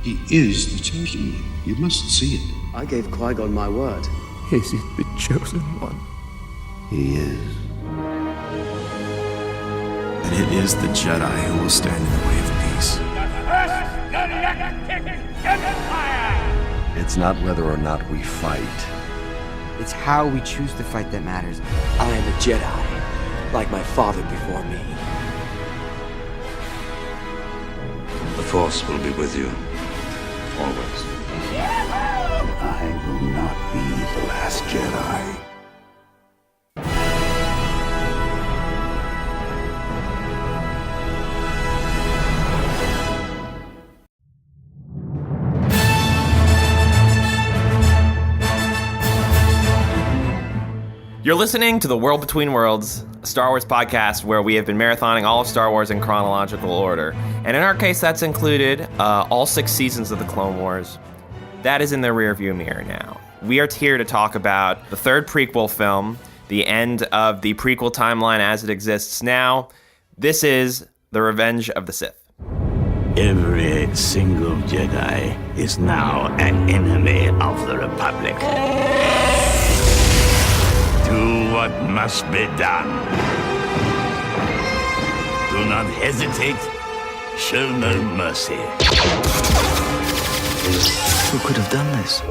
He is the chosen one. You must see it. I gave Qui-Gon my word. Is he the chosen one? He is. And it is the Jedi who will stand in the way of peace. It's not whether or not we fight. It's how we choose to fight that matters. I am a Jedi, like my father before me. The Force will be with you, always. I will not be the last Jedi. You're listening to The World Between Worlds, a Star Wars podcast where we have been marathoning all of Star Wars in chronological order. And in our case, that's included all 6 seasons of the Clone Wars. That is in the rearview mirror now. We are here to talk about the 3rd prequel film, the end of the prequel timeline as it exists now. This is The Revenge of the Sith. Every single Jedi is now an enemy of the Republic. Do what must be done. Do not hesitate. Show no mercy. Who could have done this?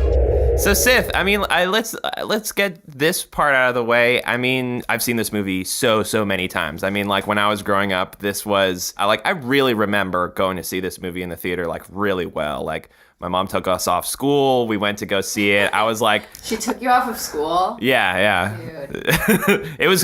So Sith, I mean, let's get this part out of the way. I mean, I've seen this movie so many times. I mean, like when I was growing up, I really remember going to see this movie in the theater like really well. Like my mom took us off school. We went to go see it. I was like, she took you off of school? Yeah. Dude. it was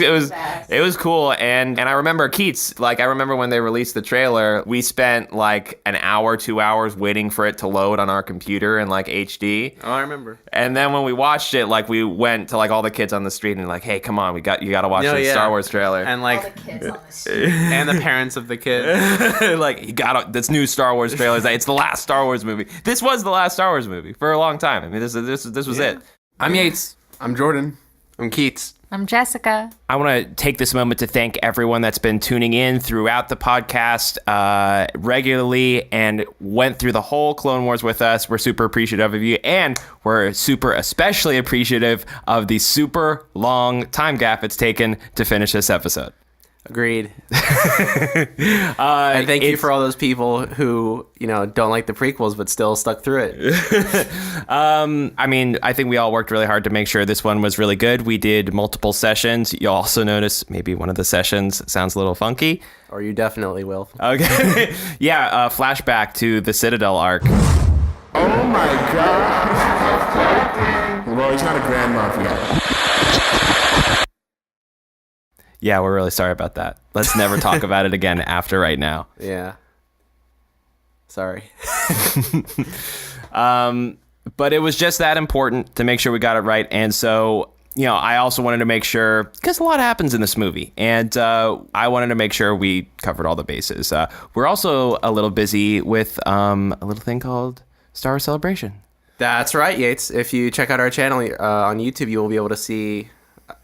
cool. And I remember Keats, like I remember when they released the trailer, we spent like an hour, 2 hours waiting for it to load on our computer in like HD. Oh, I remember. And then when we watched it, like we went to like all the kids on the street and like, hey, come on, you got to watch the Star Wars trailer. And like all the kids on the street. And the parents of the kids. Like this new Star Wars trailer. It's the last Star Wars movie. This was the last Star Wars movie for a long time. I mean, this was it. I'm Yates. I'm Jordan. I'm Keats. I'm Jessica. I want to take this moment to thank everyone that's been tuning in throughout the podcast regularly and went through the whole Clone Wars with us. We're super appreciative of you, and we're especially appreciative of the super long time gap it's taken to finish this episode. Agreed. And thank you for all those people who, don't like the prequels but still stuck through it. I mean, I think we all worked really hard to make sure this one was really good. We did multiple sessions. You'll also notice maybe one of the sessions sounds a little funky. Or you definitely will. Okay. Yeah, flashback to the Citadel arc. Oh my god. Well, he's not a Grand Moff yet. Yeah, we're really sorry about that. Let's never talk about it again after right now. Yeah. Sorry. But it was just that important to make sure we got it right. And so, I also wanted to make sure, because a lot happens in this movie, and I wanted to make sure we covered all the bases. We're also a little busy with a little thing called Star Wars Celebration. That's right, Yates. If you check out our channel on YouTube, you will be able to see...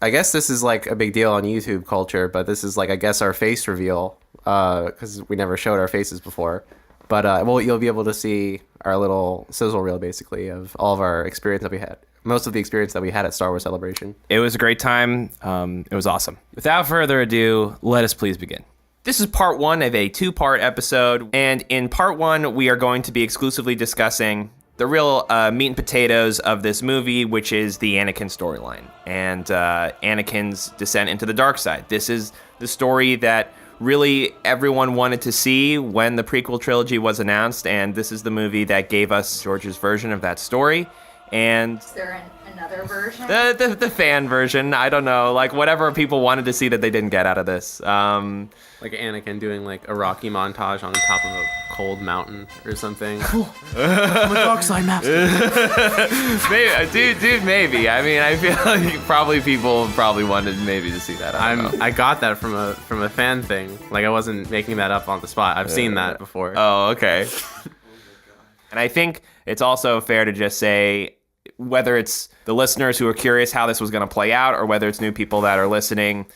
I guess this is like a big deal on YouTube culture, but this is like, I guess, our face reveal, because we never showed our faces before. But you'll be able to see our little sizzle reel, basically, of all of our experience that we had. Most of the experience that we had at Star Wars Celebration. It was a great time. It was awesome. Without further ado, let us please begin. This is part 1 of a 2-part episode, and in part 1, we are going to be exclusively discussing the real meat and potatoes of this movie, which is the Anakin storyline and Anakin's descent into the dark side. This is the story that really everyone wanted to see when the prequel trilogy was announced, and this is the movie that gave us George's version of that story. And is there another version? The fan version. I don't know, like whatever people wanted to see that they didn't get out of this. Like Anakin doing like a Rocky montage on the top of a cold mountain or something. I'm a dark side master. Maybe, dude, maybe. I mean, I feel like people wanted maybe to see that. I got that from a fan thing. Like I wasn't making that up on the spot. I've seen that before. Oh, okay. And I think it's also fair to just say, whether it's the listeners who are curious how this was going to play out or whether it's new people that are listening,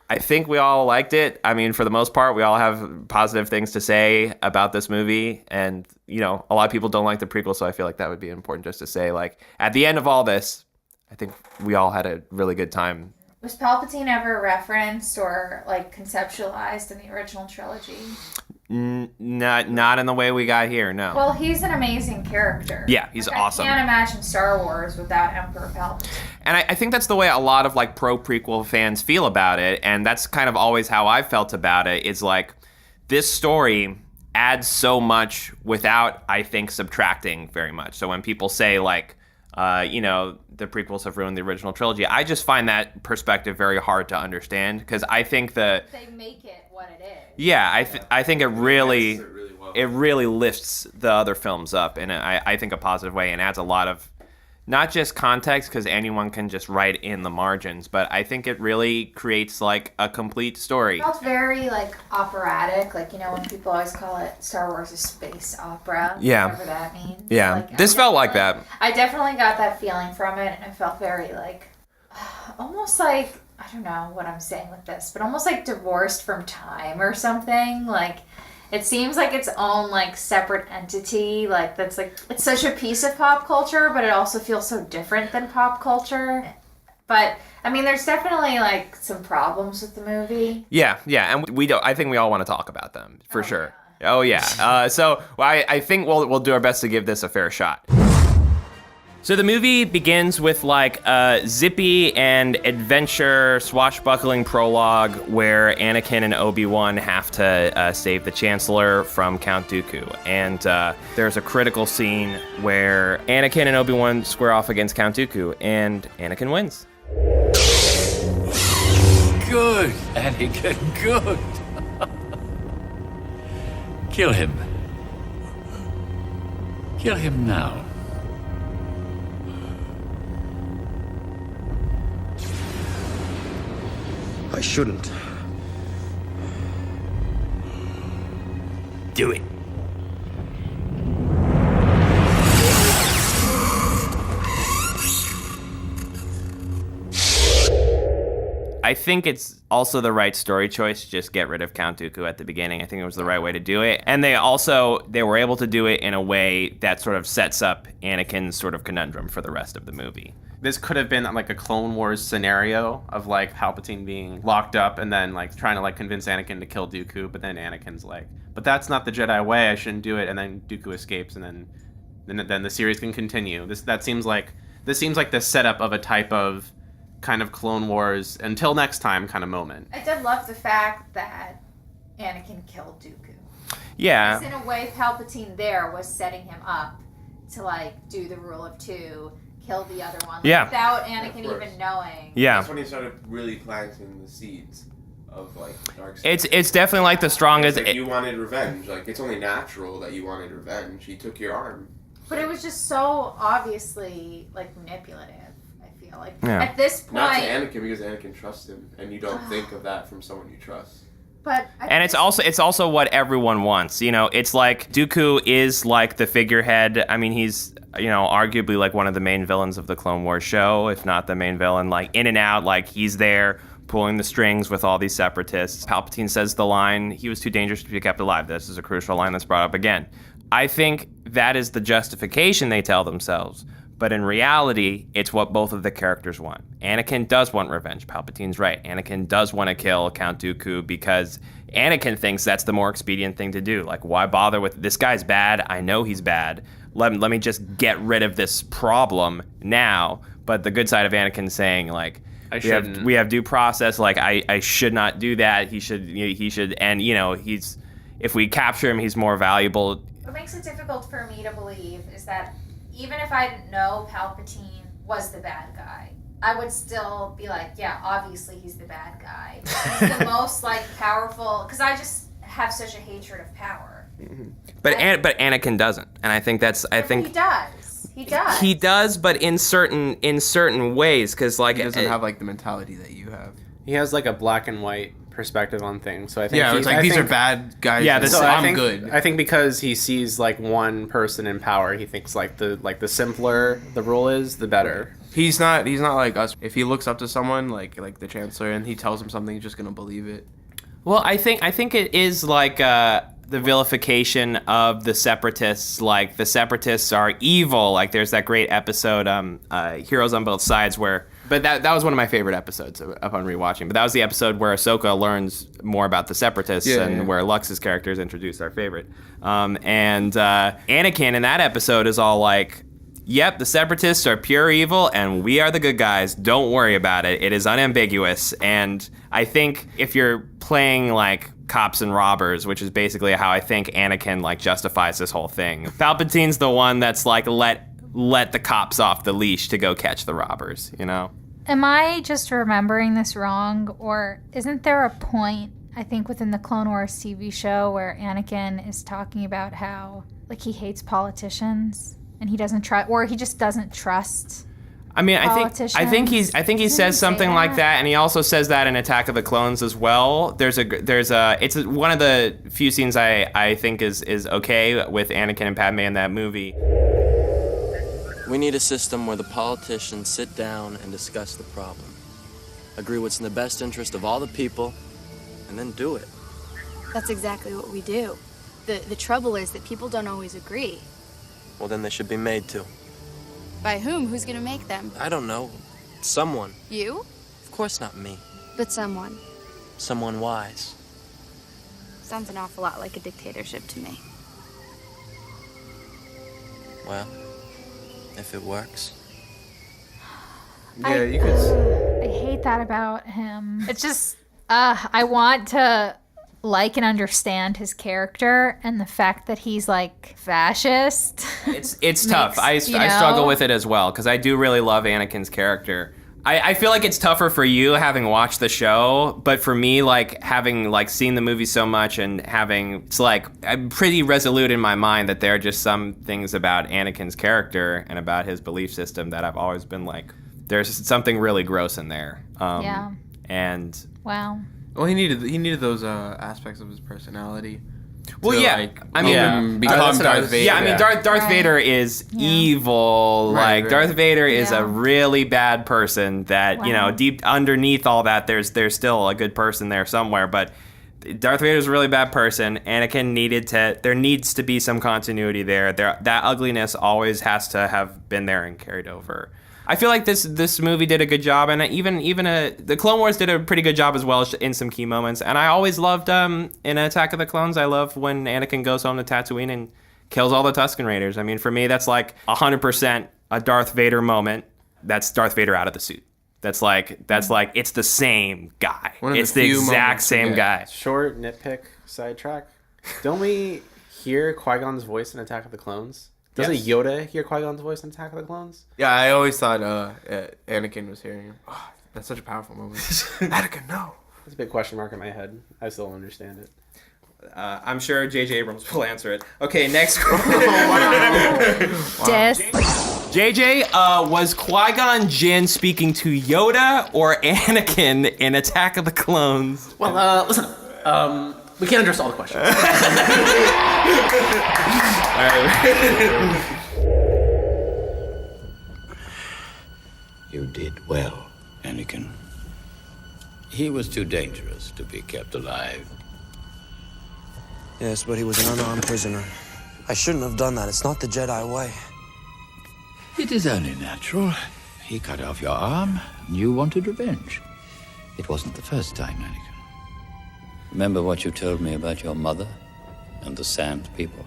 I think we all liked it. I mean, for the most part, we all have positive things to say about this movie. And, you know, a lot of people don't like the prequel, so I feel like that would be important just to say, like, at the end of all this, I think we all had a really good time. Was Palpatine ever referenced or, like, conceptualized in the original trilogy? Not in the way we got here, no. Well, he's an amazing character. Yeah, he's awesome. I can't imagine Star Wars without Emperor Palpatine. And I think that's the way a lot of like pro prequel fans feel about it, and that's kind of always how I felt about it. Is like this story adds so much without, I think, subtracting very much. So when people say like, you know, the prequels have ruined the original trilogy, I just find that perspective very hard to understand because I think they make it what it is. Yeah, I think it really lifts the other films up in I think a positive way and adds a lot of not just context because anyone can just write in the margins, but I think it really creates like a complete story. It felt very like operatic, like, you know, when people always call it Star Wars a space opera. Yeah. Whatever that means. Yeah. Like, This felt like that. I definitely got that feeling from it, and it felt very like almost like, I don't know what I'm saying with this, but almost like divorced from time or something. Like, it seems like its own like separate entity. Like, that's like, it's such a piece of pop culture, but it also feels so different than pop culture. But I mean, there's definitely like some problems with the movie. Yeah, and we don't. I think we all want to talk about them for sure. Yeah. Oh yeah. So I think we'll do our best to give this a fair shot. So the movie begins with like a zippy and adventure swashbuckling prologue where Anakin and Obi-Wan have to save the Chancellor from Count Dooku. And there's a critical scene where Anakin and Obi-Wan square off against Count Dooku, and Anakin wins. Good, Anakin, good. Kill him. Kill him now. I shouldn't. Do it. I think it's also the right story choice to just get rid of Count Dooku at the beginning. I think it was the right way to do it. And they were able to do it in a way that sort of sets up Anakin's sort of conundrum for the rest of the movie. This could have been like a Clone Wars scenario of like Palpatine being locked up and then like trying to like convince Anakin to kill Dooku, but then Anakin's like, but that's not the Jedi way, I shouldn't do it, and then Dooku escapes, and then the series can continue. This seems like the setup of a type of kind of Clone Wars until next time kind of moment. I did love the fact that Anakin killed Dooku. Yeah. Because in a way, Palpatine there was setting him up to like do the rule of two, kill the other one, like, without Anakin even knowing. Yeah. That's when he started really planting the seeds of like dark side. It's definitely like the strongest. Like, you wanted revenge. Like, it's only natural that you wanted revenge. He took your arm. But it was just so obviously like manipulative. I feel like at this point, not to Anakin, because Anakin trusts him, and you don't think of that from someone you trust. But and it's also what everyone wants. You know, it's like Dooku is like the figurehead. I mean, he's, you know, arguably like one of the main villains of the Clone Wars show, if not the main villain. Like in and out, like he's there pulling the strings with all these separatists. Palpatine says the line, "He was too dangerous to be kept alive." This is a crucial line that's brought up again. I think that is the justification they tell themselves. But in reality, it's what both of the characters want. Anakin does want revenge. Palpatine's right. Anakin does want to kill Count Dooku because Anakin thinks that's the more expedient thing to do. Like, why bother with, this guy's bad, I know he's bad. Let me just get rid of this problem now. But the good side of Anakin saying, like, we have due process. Like, I should not do that. He should, and, you know, if we capture him, he's more valuable. What makes it difficult for me to believe is that even if I didn't know Palpatine was the bad guy, I would still be like, yeah, obviously he's the bad guy. He's the most like powerful, because I just have such a hatred of power. Mm-hmm. But Anakin doesn't, and I think he does. He does, but in certain ways, because like he doesn't have like the mentality that you have. He has like a black and white perspective on things. So I think it's like these are bad guys. Yeah, I'm good. I think because he sees like one person in power, he thinks like the simpler the rule is, the better. He's not like us. If he looks up to someone like the Chancellor and he tells him something, he's just gonna believe it. Well, I think it is like the vilification of the Separatists. Like, the Separatists are evil. Like, there's that great episode, Heroes on Both Sides, where... But that was one of my favorite episodes upon rewatching. But that was the episode where Ahsoka learns more about the Separatists where Lux's character is introduced, our favorite. And Anakin in that episode is all like, yep, the Separatists are pure evil, and we are the good guys. Don't worry about it. It is unambiguous. And I think if you're playing, like, cops and robbers, which is basically how I think Anakin, like, justifies this whole thing. Palpatine's the one that's, like, let the cops off the leash to go catch the robbers, you know? Am I just remembering this wrong, or isn't there a point, I think, within the Clone Wars TV show where Anakin is talking about how, like, he hates politicians and he doesn't trust, or he just doesn't trust? I mean, I think he says something like that, and he also says that in Attack of the Clones as well. It's one of the few scenes I think is okay with Anakin and Padme in that movie. We need a system where the politicians sit down and discuss the problem, agree what's in the best interest of all the people, and then do it. That's exactly what we do. The trouble is that people don't always agree. Well, then they should be made to. By whom? Who's gonna make them? I don't know. Someone. You? Of course not me. But someone. Someone wise. Sounds an awful lot like a dictatorship to me. Well, if it works. Yeah, you could. I hate that about him. It's just, I want to like and understand his character, and the fact that he's like fascist. It's tough. I struggle with it as well, because I do really love Anakin's character. I feel like it's tougher for you having watched the show, but for me, like, having like seen the movie so much and it's like, I'm pretty resolute in my mind that there are just some things about Anakin's character and about his belief system that I've always been like, there's something really gross in there. Yeah. And wow. Well, he needed those aspects of his personality. Well, yeah. Like, I mean, become Darth Vader. Yeah, I mean, Darth Vader is evil. Right, like, Darth Vader is Yeah. a really bad person that, you know, deep underneath all that, there's still a good person there somewhere. But Darth Vader is a really bad person. Anakin there needs to be some continuity there. That ugliness always has to have been there and carried over. I feel like this movie did a good job, and even the Clone Wars did a pretty good job as well in some key moments. And I always loved in Attack of the Clones, I love when Anakin goes home to Tatooine and kills all the Tusken Raiders. I mean, for me, that's like 100% a Darth Vader moment. That's Darth Vader out of the suit. That's like it's the same guy. It's the exact same guy. Short nitpick sidetrack. Don't we hear Qui-Gon's voice in Attack of the Clones? Doesn't Yoda hear Qui-Gon's voice in Attack of the Clones? Yeah, I always thought Anakin was hearing him. Oh, that's such a powerful moment. Anakin, no. That's a big question mark in my head. I still don't understand it. I'm sure J.J. Abrams will answer it. Okay, next. JJ, was Qui-Gon Jinn speaking to Yoda or Anakin in Attack of the Clones? Well, listen, we can't address all the questions. You did well, Anakin. He was too dangerous to be kept alive. Yes, but he was an unarmed prisoner. I shouldn't have done that. It's not the Jedi way. It is only natural. He cut off your arm, and you wanted revenge. It wasn't the first time, Anakin. Remember what you told me about your mother and the Sand people?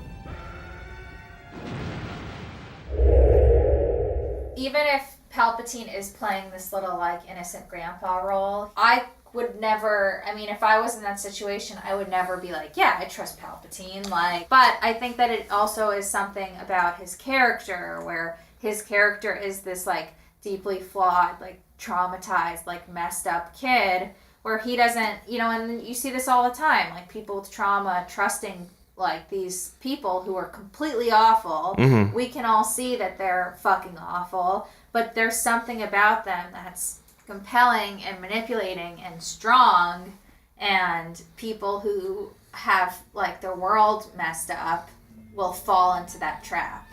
Even if Palpatine is playing this little, like, innocent grandpa role, I would never, I mean, if I was in that situation, I would never be like, yeah, I trust Palpatine, like, but I think that it also is something about his character, where his character is this, like, deeply flawed, like, traumatized, like, messed up kid, where he doesn't, you know, and you see this all the time, like, people with trauma trusting, like, these people who are completely awful. Mm-hmm. We can all see that they're fucking awful, but there's something about them that's compelling and manipulating and strong, and people who have, like, their world messed up will fall into that trap.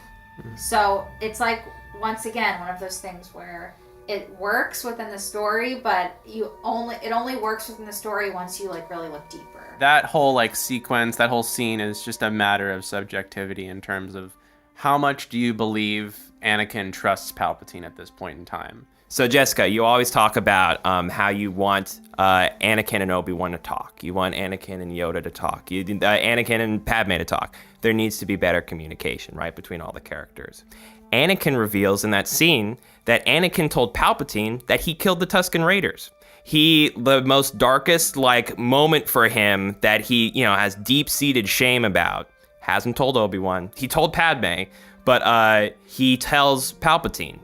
So it's like once again, one of those things where it works within the story, but it only works within the story once you like really look deeper. That whole like sequence, that whole scene is just a matter of subjectivity in terms of how much do you believe Anakin trusts Palpatine at this point in time. So Jessica, you always talk about how you want Anakin and Obi-Wan to talk. You want Anakin and Yoda to talk. Anakin and Padme to talk. There needs to be better communication, right, between all the characters. Anakin reveals in that scene that Anakin told Palpatine that he killed the Tusken Raiders. The most darkest like moment for him that he, has deep-seated shame about, hasn't told Obi-Wan. He told Padme, but he tells Palpatine,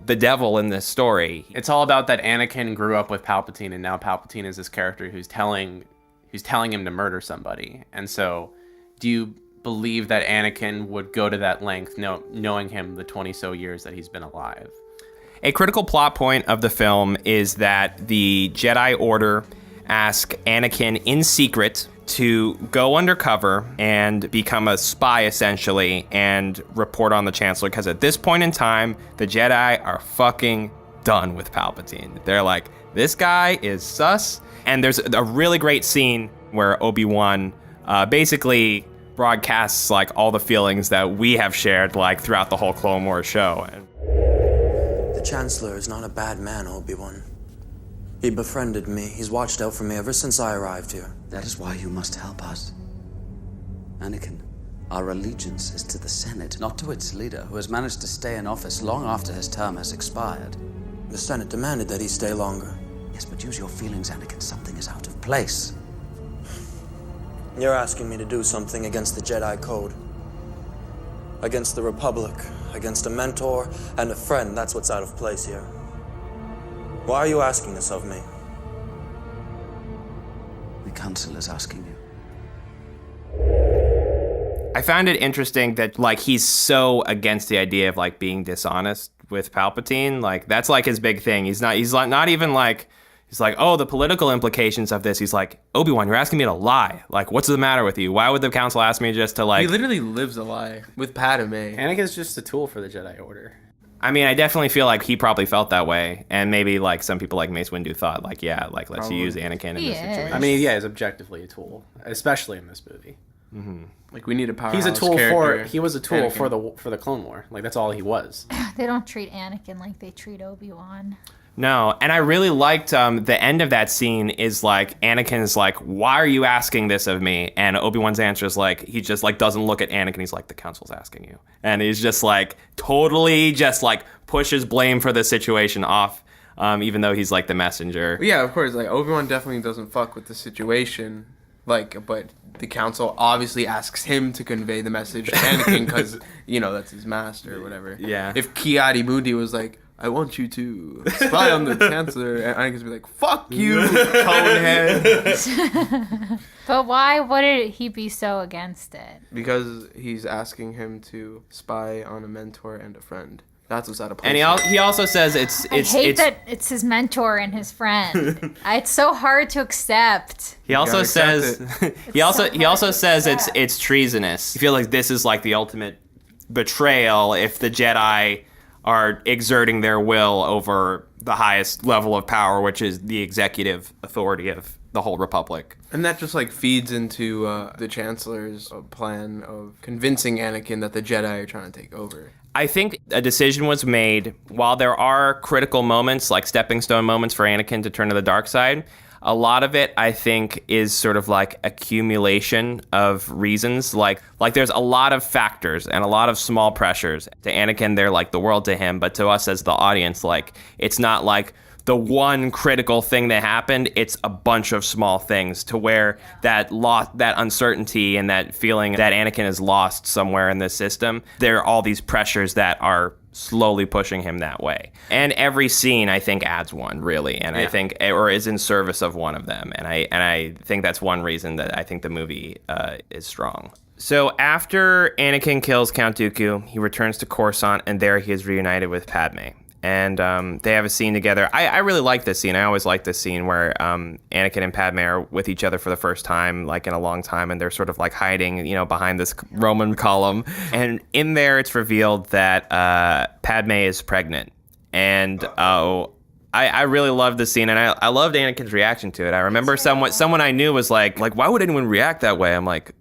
the devil in this story. It's all about that Anakin grew up with Palpatine, and now Palpatine is this character who's telling him to murder somebody. And so, do you believe that Anakin would go to that length, knowing him the 20-so years that he's been alive? A critical plot point of the film is that the Jedi Order ask Anakin in secret to go undercover and become a spy, essentially, and report on the Chancellor, because at this point in time, the Jedi are fucking done with Palpatine. They're like, this guy is sus. And there's a really great scene where Obi-Wan basically broadcasts like all the feelings that we have shared like throughout the whole Clone Wars show. The Chancellor is not a bad man, Obi-Wan. He befriended me. He's watched out for me ever since I arrived here. That is why you must help us. Anakin, our allegiance is to the Senate, not to its leader, who has managed to stay in office long after his term has expired. The Senate demanded that he stay longer. Yes, but use your feelings, Anakin. Something is out of place. You're asking me to do something against the Jedi Code. Against the Republic. Against a mentor and a friend. That's what's out of place here. Why are you asking this of me? The Council is asking you. I found it interesting that like he's so against the idea of like being dishonest with Palpatine. Like that's like his big thing. He's like not even like, he's like, oh, the political implications of this. He's like, Obi-Wan, you're asking me to lie. Like, what's the matter with you? Why would the Council ask me just to like... He literally lives a lie with Padme. Anakin's just a tool for the Jedi Order. I mean, I definitely feel like he probably felt that way. And maybe like some people like Mace Windu thought like, yeah, like let's use Anakin in this situation. I mean, yeah, he's objectively a tool, especially in this movie. Mm-hmm. Like we need a powerhouse. He was a tool Anakin. for the Clone War. Like that's all he was. They don't treat Anakin like they treat Obi-Wan. No, and I really liked the end of that scene is like Anakin's like, why are you asking this of me? And Obi-Wan's answer is like, he just like doesn't look at Anakin. He's like, the Council's asking you. And he's just like totally just like pushes blame for the situation off, even though he's like the messenger. Yeah, of course. Like Obi-Wan definitely doesn't fuck with the situation. Like, but the Council obviously asks him to convey the message to Anakin because, that's his master or whatever. Yeah. If Ki-Adi-Mundi was like, I want you to spy on the Chancellor, and Anakin's be like, fuck you, conehead. But why would he be so against it? Because he's asking him to spy on a mentor and a friend. That's what's out of place. And he also says it's that it's his mentor and his friend. It's so hard to accept. He also says it's treasonous. I feel like this is like the ultimate betrayal if the Jedi are exerting their will over the highest level of power, which is the executive authority of the whole Republic. And that just like feeds into the Chancellor's plan of convincing Anakin that the Jedi are trying to take over. I think a decision was made. While there are critical moments, like stepping stone moments for Anakin to turn to the dark side, a lot of it, I think, is sort of like accumulation of reasons. Like there's a lot of factors and a lot of small pressures. To Anakin, they're like the world to him, but to us as the audience, like it's not like the one critical thing that happened. It's a bunch of small things to where that uncertainty and that feeling that Anakin is lost somewhere in this system. There are all these pressures that are slowly pushing him that way. And every scene, I think, adds one, really. And I think, or is in service of one of them. And I think that's one reason that I think the movie is strong. So after Anakin kills Count Dooku, he returns to Coruscant, and there he is reunited with Padme. and they have a scene together. I really like this scene. I always like this scene where Anakin and Padme are with each other for the first time, like in a long time, and they're sort of like hiding, behind this Roman column. And in there, it's revealed that Padme is pregnant. And I really loved the scene, and I loved Anakin's reaction to it. I remember someone I knew was like, why would anyone react that way? I'm like,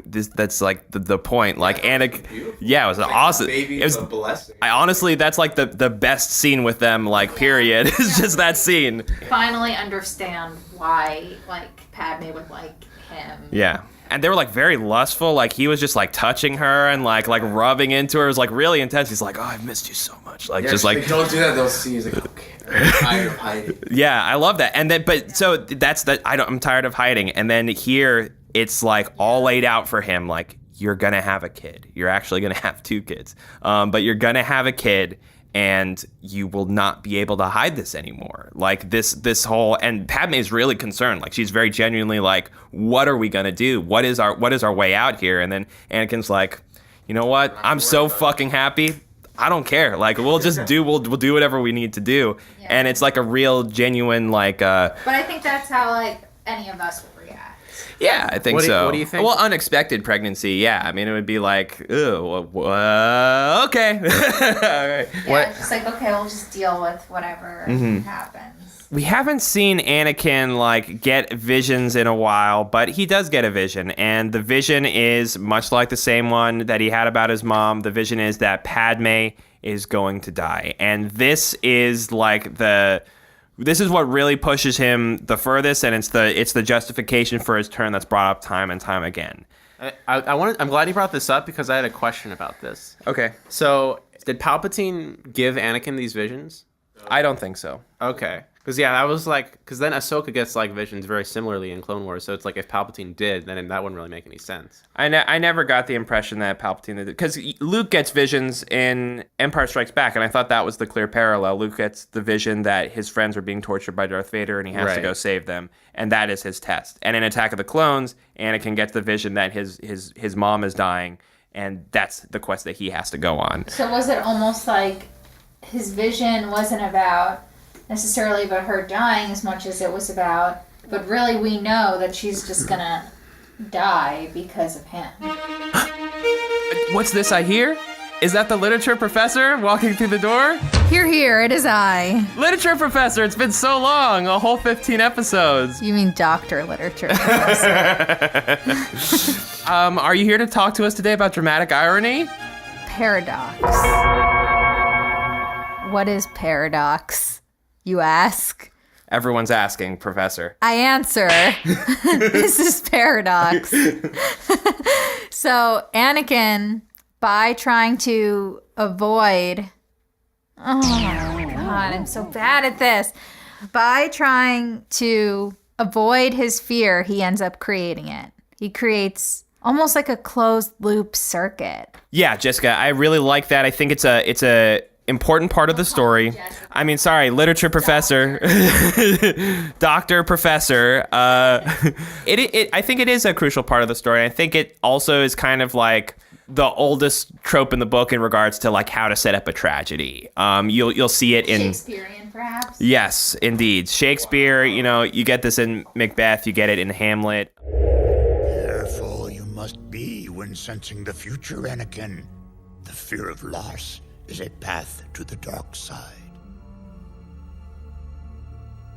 that's like the point. Like Anakin, yeah, it was awesome. It was a blessing. Honestly, that's like the best scene with them. Like period. It's just that scene. Finally understand why like Padme would like him. Yeah. And they were like very lustful. Like he was just like touching her and like rubbing into her. It was like really intense. He's like, "Oh, I've missed you so much." Like just like don't do that. They'll see. He's like, "Okay, I'm tired of hiding." Yeah, I love that. And then, but so that's the I'm tired of hiding. And then here it's like all laid out for him. Like you're gonna have a kid. You're actually gonna have 2 kids. But you're gonna have a kid. And you will not be able to hide this anymore. Like this whole, and Padme is really concerned. Like she's very genuinely like, what are we gonna do? What is our way out here? And then Anakin's like, you know what? I'm so fucking happy. I don't care. Like we'll just we'll do whatever we need to do. Yeah. And it's like a real genuine like. But I think that's how like any of us would react. Yeah, I think so. What do you think? Well, unexpected pregnancy. Yeah, I mean, it would be like, okay. Yeah, it's just like, okay, we'll just deal with whatever happens. We haven't seen Anakin like get visions in a while, but he does get a vision, and the vision is much like the same one that he had about his mom. The vision is that Padme is going to die, and this is like this is what really pushes him the furthest, and it's the justification for his turn that's brought up time and time again. I'm glad you brought this up because I had a question about this. Okay. So, did Palpatine give Anakin these visions? I don't think so. Okay. Because, yeah, that was like... Because then Ahsoka gets, like, visions very similarly in Clone Wars. So it's like if Palpatine did, then that wouldn't really make any sense. I never got the impression that Palpatine did. Because Luke gets visions in Empire Strikes Back, and I thought that was the clear parallel. Luke gets the vision that his friends are being tortured by Darth Vader, and he has to go save them. And that is his test. And in Attack of the Clones, Anakin gets the vision that his mom is dying, and that's the quest that he has to go on. So was it almost like his vision wasn't necessarily about her dying as much as it was about, but really we know that she's just gonna die because of him. What's this I hear? Is that the literature professor walking through the door? Here, it is I. Literature professor, it's been so long, a whole 15 episodes. You mean Dr. Literature Professor. Are you here to talk to us today about dramatic irony? Paradox. What is paradox? You ask? Everyone's asking, Professor. I answer. This is paradox. So, Anakin, by trying to avoid... Oh, my God, I'm so bad at this. By trying to avoid his fear, he ends up creating it. He creates almost like a closed loop circuit. Yeah, Jessica, I really like that. I think it's a important part of the story. I mean, sorry, literature professor, doctor professor. I think it is a crucial part of the story. I think it also is kind of like the oldest trope in the book in regards to like how to set up a tragedy. You'll see it in Shakespearean, perhaps. Yes, indeed, Shakespeare. You get this in Macbeth. You get it in Hamlet. Careful you must be when sensing the future, Anakin. The fear of loss is a path to the dark side.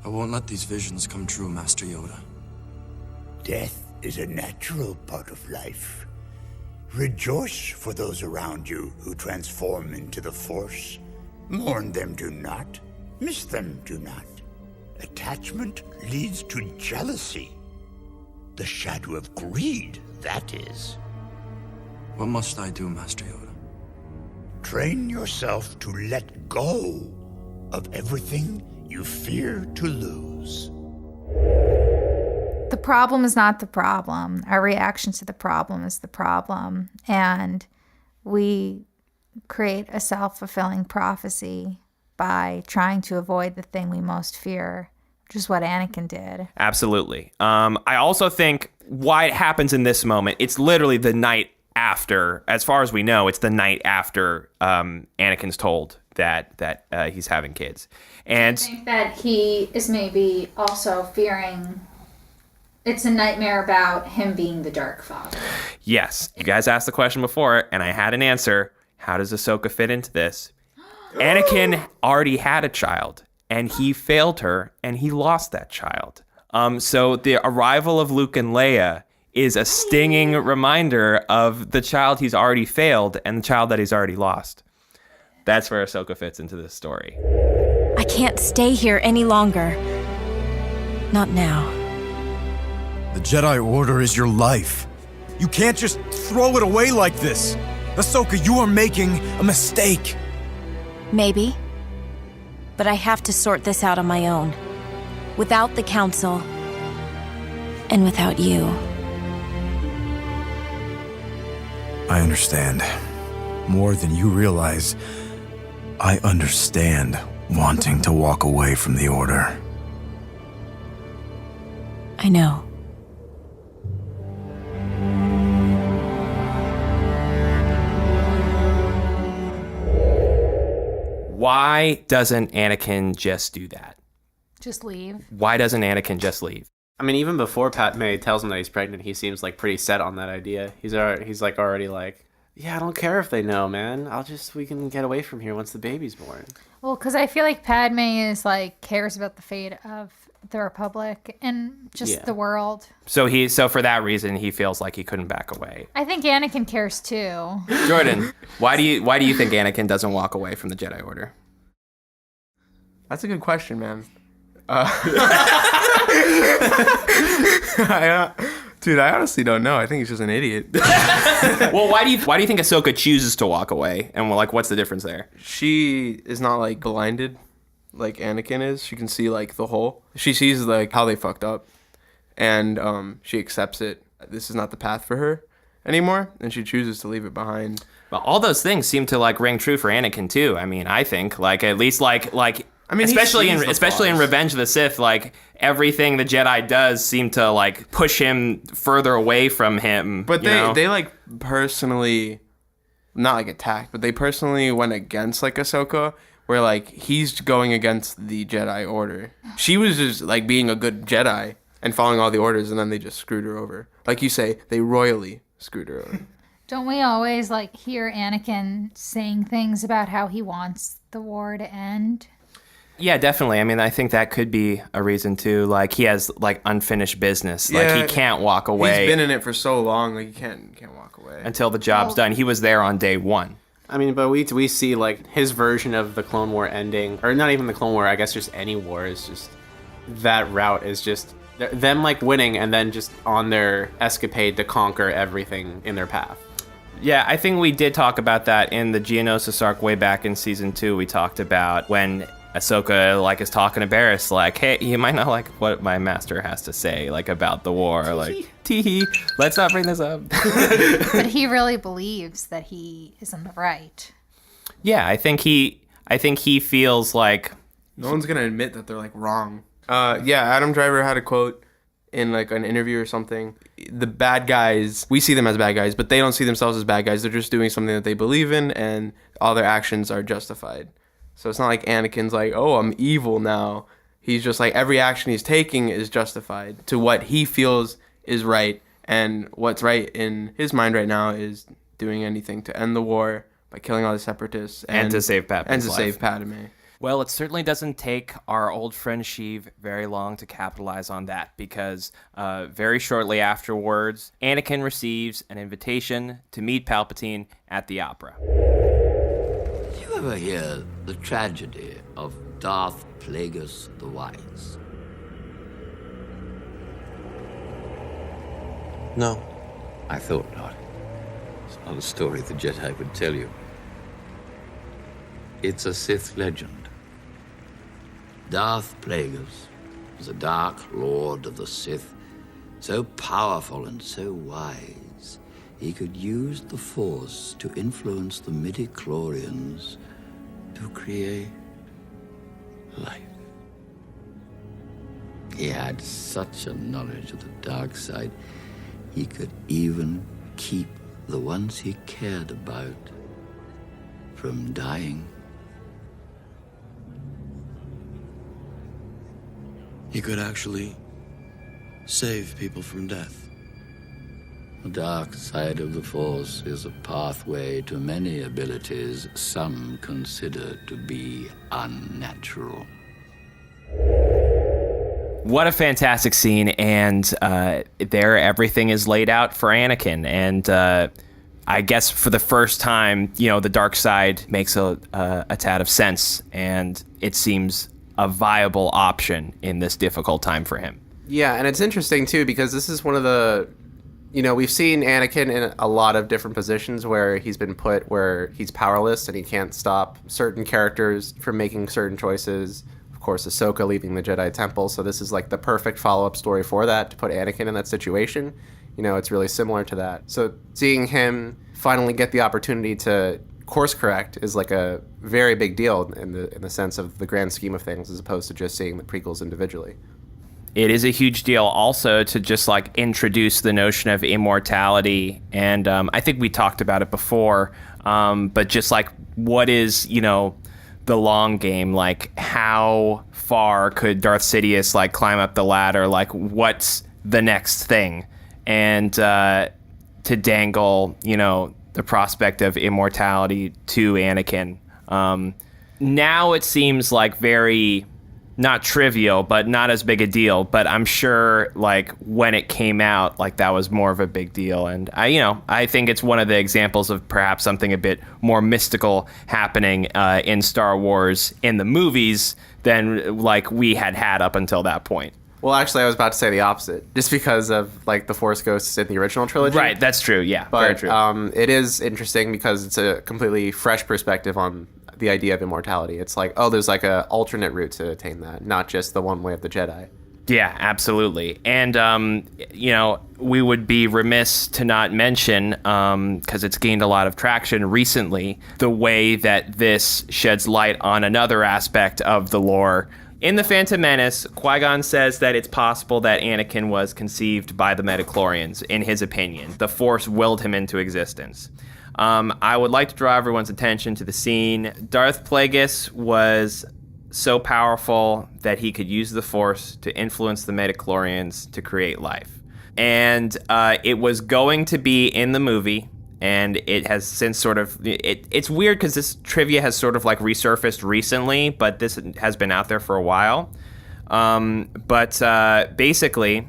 I won't let these visions come true, Master Yoda. Death is a natural part of life. Rejoice for those around you who transform into the Force. Mourn them, do not. Miss them, do not. Attachment leads to jealousy. The shadow of greed, that is. What must I do, Master Yoda? Train yourself to let go of everything you fear to lose. The problem is not the problem. Our reaction to the problem is the problem. And we create a self-fulfilling prophecy by trying to avoid the thing we most fear, which is what Anakin did. Absolutely. I also think why it happens in this moment, it's literally the night after, as far as we know, it's the night after Anakin's told that he's having kids. And I think that he is maybe also fearing it's a nightmare about him being the Dark Father. Yes, you guys asked the question before, and I had an answer. How does Ahsoka fit into this? Anakin already had a child, and he failed her, and he lost that child. So the arrival of Luke and Leia is a stinging reminder of the child he's already failed and the child that he's already lost. That's where Ahsoka fits into this story. I can't stay here any longer. Not now. The Jedi Order is your life. You can't just throw it away like this. Ahsoka, you are making a mistake. Maybe. But I have to sort this out on my own. Without the Council. And without you. I understand. More than you realize, I understand wanting to walk away from the Order. I know. Why doesn't Anakin just do that? Just leave. Why doesn't Anakin just leave? I mean, even before Padme tells him that he's pregnant, he seems like pretty set on that idea. He's already like, yeah, I don't care if they know, man. We can get away from here once the baby's born. Well, because I feel like Padme is like cares about the fate of the Republic and just the world. So for that reason, he feels like he couldn't back away. I think Anakin cares too. Jordan, why do you think Anakin doesn't walk away from the Jedi Order? That's a good question, man. Dude, I honestly don't know. I think he's just an idiot. Well, why do you think Ahsoka chooses to walk away? And like, what's the difference there? She is not like blinded like Anakin is. She can see like the whole. She sees like how they fucked up, and she accepts it. This is not the path for her anymore, and she chooses to leave it behind. Well, all those things seem to like ring true for Anakin too. I mean, I think like at least like. I mean, especially in Revenge of the Sith, like everything the Jedi does seem to like push him further away from him. But they like personally, not like attacked, but they personally went against like Ahsoka, where like he's going against the Jedi Order. She was just like being a good Jedi and following all the orders, and then they just screwed her over. Like you say, they royally screwed her over. Don't we always like hear Anakin saying things about how he wants the war to end? Yeah, definitely. I mean, I think that could be a reason too. Like he has like unfinished business. Yeah, like he can't walk away. He's been in it for so long, like he can't walk away until the job's done. He was there on day one. I mean, but we see like his version of the Clone War ending, or not even the Clone War. I guess just any war is just that route is just them like winning and then just on their escapade to conquer everything in their path. Yeah, I think we did talk about that in the Geonosis arc way back in season 2. We talked about when Ahsoka like is talking to Barriss like, hey, you might not like what my master has to say like about the war, like tee let's not bring this up. But he really believes that he is in the right. Yeah, I think he feels like no one's gonna admit that they're like wrong. Yeah, Adam Driver had a quote in like an interview or something. The bad guys, we see them as bad guys, but they don't see themselves as bad guys. They're just doing something that they believe in, and all their actions are justified. So it's not like Anakin's like, oh, I'm evil now. He's just like, every action he's taking is justified to what he feels is right. And what's right in his mind right now is doing anything to end the war by killing all the separatists. And to save Padme. And to save Padme. Well, it certainly doesn't take our old friend Sheev very long to capitalize on that, because very shortly afterwards, Anakin receives an invitation to meet Palpatine at the opera. Did you ever hear the tragedy of Darth Plagueis the Wise? No. I thought not. It's not a story the Jedi would tell you. It's a Sith legend. Darth Plagueis was a dark lord of the Sith, so powerful and so wise, he could use the Force to influence the midi-chlorians to create life. He had such a knowledge of the dark side, he could even keep the ones he cared about from dying. He could actually save people from death. The dark side of the Force is a pathway to many abilities some consider to be unnatural. What a fantastic scene, and there everything is laid out for Anakin, and I guess for the first time, the dark side makes a tad of sense, and it seems a viable option in this difficult time for him. Yeah, and it's interesting too because this is one of the, we've seen Anakin in a lot of different positions where he's been put where he's powerless and he can't stop certain characters from making certain choices. Of course, Ahsoka leaving the Jedi Temple, so this is like the perfect follow-up story for that, to put Anakin in that situation. It's really similar to that. So seeing him finally get the opportunity to course correct is like a very big deal in the sense of the grand scheme of things, as opposed to just seeing the prequels individually. It is a huge deal also to just like introduce the notion of immortality, and I think we talked about it before, but just like what is the long game, like how far could Darth Sidious like climb up the ladder, like what's the next thing, and to dangle the prospect of immortality to Anakin. Now it seems like very, not trivial, but not as big a deal. But I'm sure like when it came out, like that was more of a big deal. And I think it's one of the examples of perhaps something a bit more mystical happening in Star Wars in the movies than like we had up until that point. Well, actually, I was about to say the opposite, just because of like the Force Ghosts in the original trilogy. Right, that's true. Yeah, but very true. It is interesting because it's a completely fresh perspective on the idea of immortality. It's like, oh, there's like a alternate route to attain that, not just the one way of the Jedi. Yeah, absolutely. And we would be remiss to not mention, because it's gained a lot of traction recently, the way that this sheds light on another aspect of the lore. In The Phantom Menace, Qui-Gon says that it's possible that Anakin was conceived by the midichlorians, in his opinion. The Force willed him into existence. I would like to draw everyone's attention to the scene. Darth Plagueis was so powerful that he could use the Force to influence the midichlorians to create life. And it was going to be in the movie, and it has since sort of... It's weird because this trivia has sort of like resurfaced recently, but this has been out there for a while. But basically,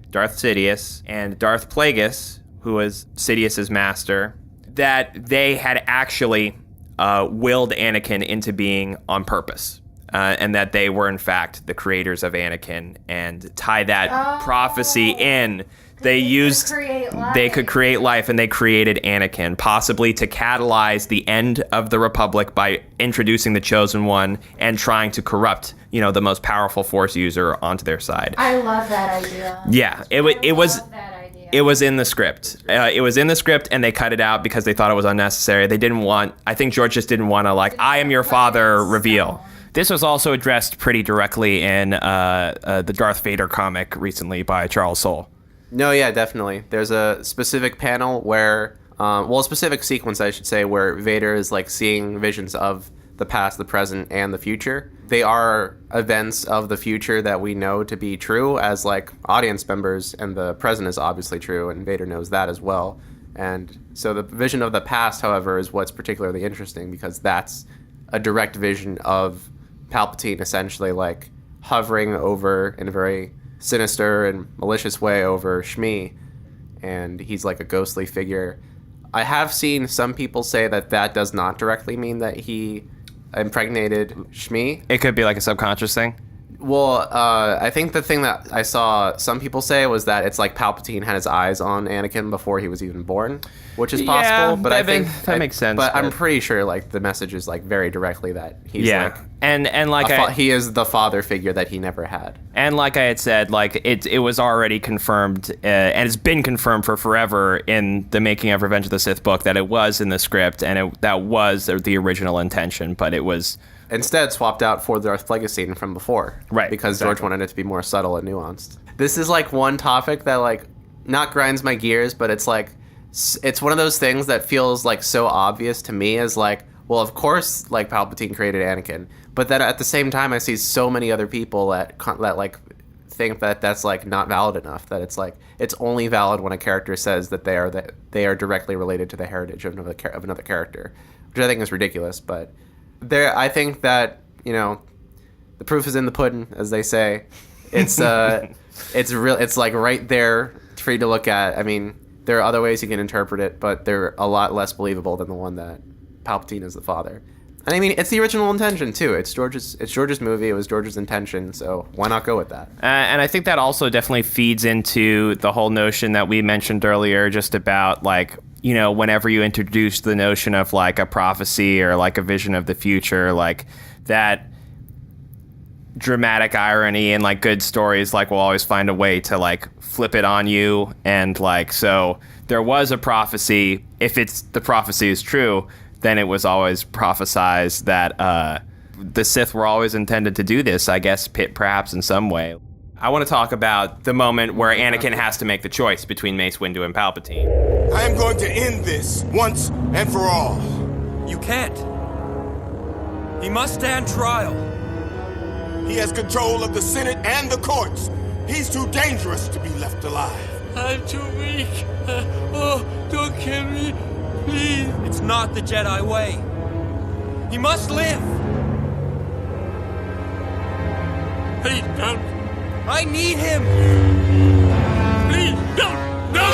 Darth Sidious and Darth Plagueis, who was Sidious's master, that they had actually willed Anakin into being on purpose. And that they were, in fact, the creators of Anakin, and tie that prophecy in. They could create life, and they created Anakin, possibly to catalyze the end of the Republic by introducing the Chosen One and trying to corrupt, the most powerful Force user onto their side. I love that idea. Yeah, it was in the script. It was in the script, and they cut it out because they thought it was unnecessary. I think George just didn't want to, like, I am your father reveal. This was also addressed pretty directly in the Darth Vader comic recently by Charles Soule. No, yeah, definitely. There's a specific panel where, a specific sequence, I should say, where Vader is like seeing visions of the past, the present, and the future. They are events of the future that we know to be true as like audience members, and the present is obviously true, and Vader knows that as well. And so the vision of the past, however, is what's particularly interesting, because that's a direct vision of Palpatine essentially like hovering over in a very sinister and malicious way over Shmi, and he's like a ghostly figure. I have seen some people say that does not directly mean that he impregnated Shmi. It could be like a subconscious thing. Well, I think the thing that I saw some people say was that it's like Palpatine had his eyes on Anakin before he was even born, which is possible. But I think that makes sense. But I'm pretty sure like the message is like very directly that he's like and like he is the father figure that he never had. And like I had said, like it was already confirmed, and it's been confirmed for forever in the making of Revenge of the Sith book that it was in the script, and that was the original intention, but it was instead swapped out for the Darth Plagueis scene from before. Right. Because George wanted it to be more subtle and nuanced. This is like one topic that like not grinds my gears, but it's like it's one of those things that feels like so obvious to me as like, well, of course, like Palpatine created Anakin, but then at the same time, I see so many other people that like think that that's like not valid enough. That it's like it's only valid when a character says that they are directly related to the heritage of another character, which I think is ridiculous. But I think that the proof is in the pudding, as they say. It's it's like right there for you to look at. I mean, there are other ways you can interpret it, but they're a lot less believable than the one that Palpatine is the father. And I mean, it's the original intention too. It's George's movie. It was George's intention, so why not go with that? And I think that also definitely feeds into the whole notion that we mentioned earlier, just about like, whenever you introduce the notion of like a prophecy or like a vision of the future, like that dramatic irony and like good stories like will always find a way to like flip it on you. And like, so there was a prophecy. If the prophecy is true, then it was always prophesized that the Sith were always intended to do this, I guess, perhaps in some way. I want to talk about the moment where Anakin has to make the choice between Mace Windu and Palpatine. I am going to end this once and for all. You can't. He must stand trial. He has control of the Senate and the courts. He's too dangerous to be left alive. I'm too weak. Don't kill me, please. It's not the Jedi way. He must live. Please don't. I need him. Please don't. No.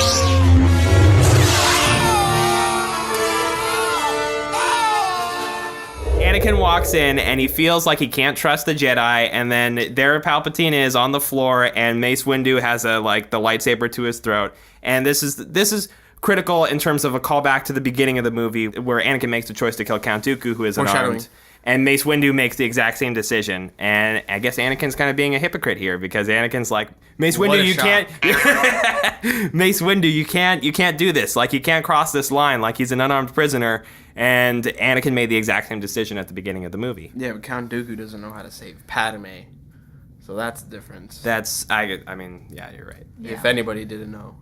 Anakin walks in and he feels like he can't trust the Jedi, and then there Palpatine is on the floor, and Mace Windu has the lightsaber to his throat. And this is critical in terms of a callback to the beginning of the movie where Anakin makes the choice to kill Count Dooku, who is unarmed. And Mace Windu makes the exact same decision. And I guess Anakin's kind of being a hypocrite here, because Anakin's like, Mace Windu, you can't Mace Windu, you can't do this. Like, you can't cross this line. Like, he's an unarmed prisoner. And Anakin made the exact same decision at the beginning of the movie. Yeah, but Count Dooku doesn't know how to save Padme. So that's the difference. I mean, yeah, you're right. Yeah. If anybody didn't know.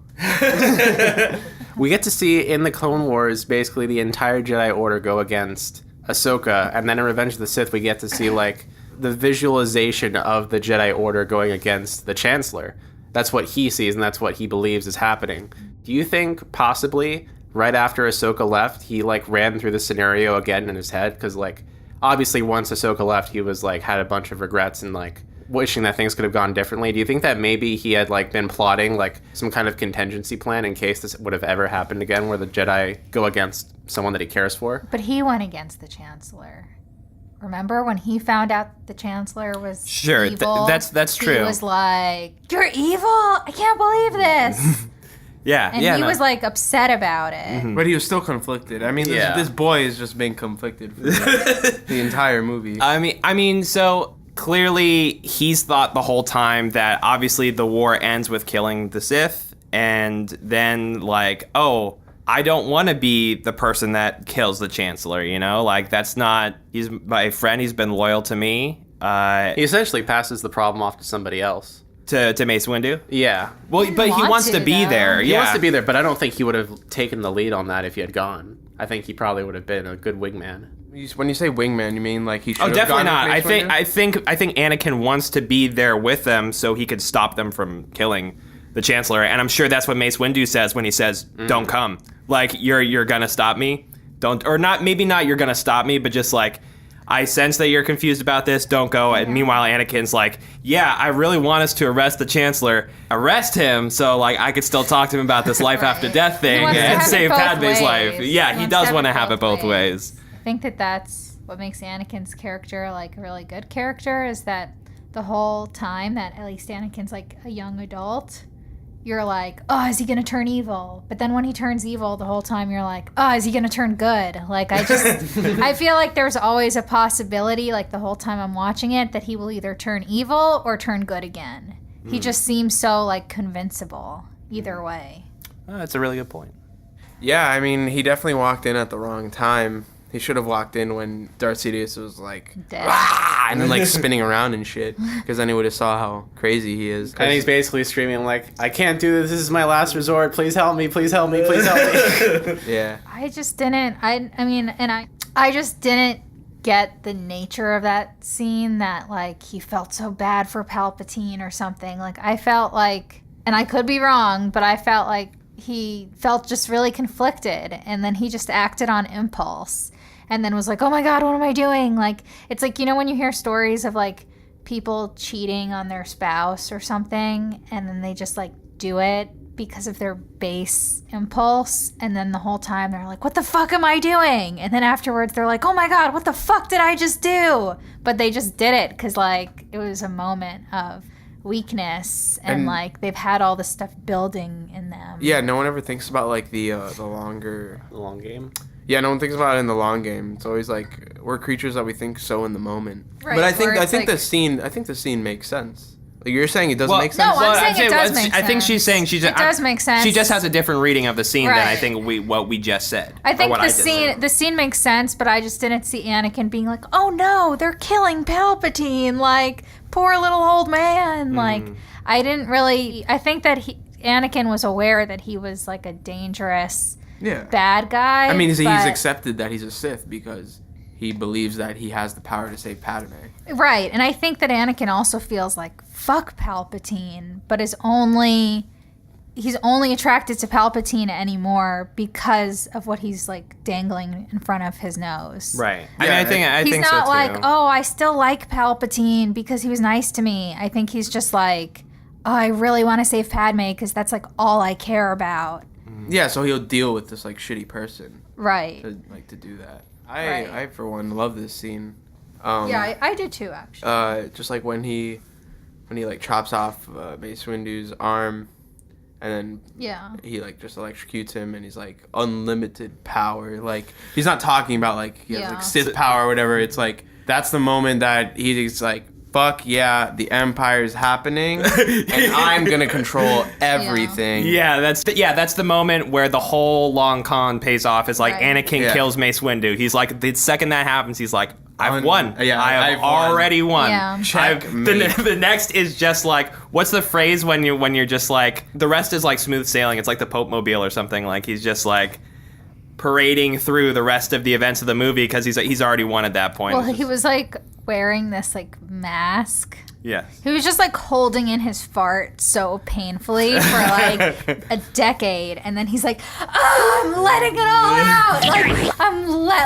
We get to see in the Clone Wars basically the entire Jedi Order go against Ahsoka, and then in Revenge of the Sith we get to see like the visualization of the Jedi Order going against the Chancellor. That's what he sees and that's what he believes is happening. Do you think possibly right after Ahsoka left he like ran through the scenario again in his head? Because like obviously once Ahsoka left he was like had a bunch of regrets and like wishing that things could have gone differently. Do you think that maybe he had like been plotting like some kind of contingency plan in case this would have ever happened again, where the Jedi go against someone that he cares for? But he went against the Chancellor. Remember when he found out the Chancellor was evil? That's true. He was like, "You're evil? I can't believe this." Yeah, and he was like upset about it. Mm-hmm. But he was still conflicted. I mean, this boy is just being conflicted for the entire movie. I mean, so clearly he's thought the whole time that obviously the war ends with killing the Sith, and then like, oh, I don't want to be the person that kills the Chancellor, like that's not, he's my friend, he's been loyal to me. He essentially passes the problem off to somebody else. To Mace Windu? Yeah. Well, but he wants to be there. He wants to be there, but I don't think he would have taken the lead on that if he had gone. I think he probably would have been a good wingman. When you say wingman, you mean like he should have gone? Oh, definitely not. I think Anakin wants to be there with them so he could stop them from killing the Chancellor, and I'm sure that's what Mace Windu says when he says, "Don't come." Like, you're gonna stop me? Don't, or not? Maybe not. You're gonna stop me, but just like, I sense that you're confused about this. Don't go. And meanwhile, Anakin's like, yeah, I really want us to arrest the Chancellor. Arrest him so like I could still talk to him about this life after death thing and save Padme's life. Yeah, he does want to have it both ways. I think that's what makes Anakin's character like a really good character, is that the whole time that at least Anakin's like a young adult, you're like, oh, is he going to turn evil? But then when he turns evil, the whole time you're like, oh, is he going to turn good? Like, I feel like there's always a possibility, like the whole time I'm watching it, that he will either turn evil or turn good again. He just seems so, like, convincible either way. Oh, that's a really good point. Yeah, I mean, he definitely walked in at the wrong time. He should have walked in when Darth Sidious was like, dead. and then like spinning around and shit, because then he would have saw how crazy he is. And he's basically screaming like, I can't do this. This is my last resort. Please help me. Please help me. Please help me. Yeah. I just didn't. I just didn't get the nature of that scene, that like he felt so bad for Palpatine or something. Like I felt like, and I could be wrong, but I felt like he felt just really conflicted, and then he just acted on impulse, and then was like, oh my god, what am I doing? Like, it's like, you know, when you hear stories of like people cheating on their spouse or something, and then they just like do it because of their base impulse, and then the whole time they're like, what the fuck am I doing? And then afterwards they're like, oh my god, what the fuck did I just do? But they just did it because like it was a moment of weakness, and like they've had all this stuff building in them. Yeah, no one ever thinks about like the long game. Yeah, no one thinks about it in the long game. It's always like we're creatures that we think so in the moment. Right, but I think like, the scene makes sense. Like you're saying it doesn't make sense. No, I'm saying it does make sense. I think she's saying it does make sense. She just has a different reading of the scene than I think what we just said. I think the scene makes sense, but I just didn't see Anakin being like, oh no, they're killing Palpatine, like poor little old man. Like I didn't really. I think that Anakin was aware that he was like a dangerous bad guy. I mean, he's accepted that he's a Sith because he believes that he has the power to save Padme. Right, and I think that Anakin also feels like fuck Palpatine, but he's only attracted to Palpatine anymore because of what he's like dangling in front of his nose. Right. I mean, I think he's not so like, oh, I still like Palpatine because he was nice to me. I think he's just like, oh, I really want to save Padme because that's like all I care about. Yeah, so he'll deal with this like shitty person. Right. To do that. I for one love this scene. I did too, actually. Just like when he like chops off Mace Windu's arm, and then he like just electrocutes him, and he's like unlimited power. Like he's not talking about like he has like Sith power or whatever. It's like that's the moment that he's like, fuck yeah, the Empire's happening, and I'm gonna control everything. Yeah, that's the moment where the whole long con pays off. It's like Anakin kills Mace Windu. He's like, the second that happens, he's like, I've won. Yeah, I've already won. Yeah. The next is just like, what's the phrase when you're just like, the rest is like smooth sailing. It's like the Pope Mobile or something. Like he's just like parading through the rest of the events of the movie because he's already won at that point. Well, he was like wearing this like mask. Yes. He was just like holding in his fart so painfully for like a decade, and then he's like, "Oh, I'm letting it all out.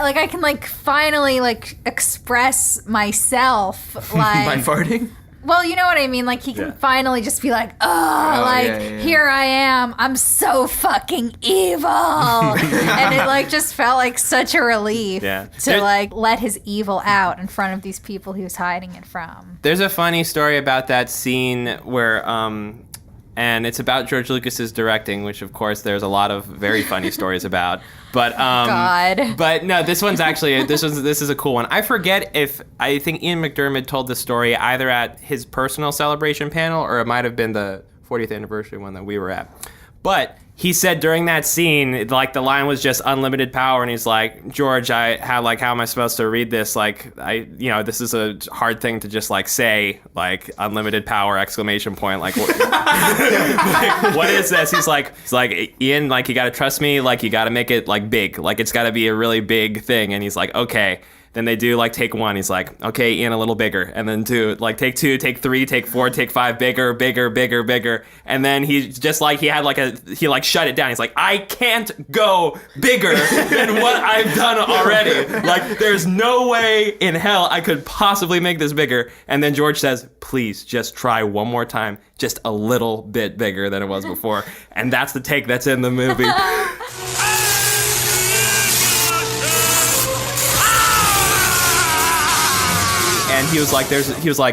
Like I can like finally like express myself like by farting." Well, you know what I mean? Like, he can finally just be like, here I am. I'm so fucking evil. And it, like, just felt like such a relief to, like, let his evil out in front of these people he was hiding it from. There's a funny story about that scene where, and it's about George Lucas's directing, which, of course, there's a lot of very funny stories about. But God. But no, this one's actually this is a cool one. I forget if I think Ian McDiarmid told the story either at his personal celebration panel or it might have been the 40th anniversary one that we were at. But he said during that scene, like the line was just unlimited power, and he's like, George, how am I supposed to read this? Like, this is a hard thing to just like say, like unlimited power ! Like, what is this? He's like, Ian, like you got to trust me, like you got to make it like big, like it's got to be a really big thing. And he's like, okay. Then they do like take one. He's like, okay, Ian, a little bigger. And then take two, take three, take four, take five, bigger. And then he just like, he shut it down. He's like, I can't go bigger than what I've done already. Like, there's no way in hell I could possibly make this bigger. And then George says, please just try one more time, just a little bit bigger than it was before. And that's the take that's in the movie. And he was like,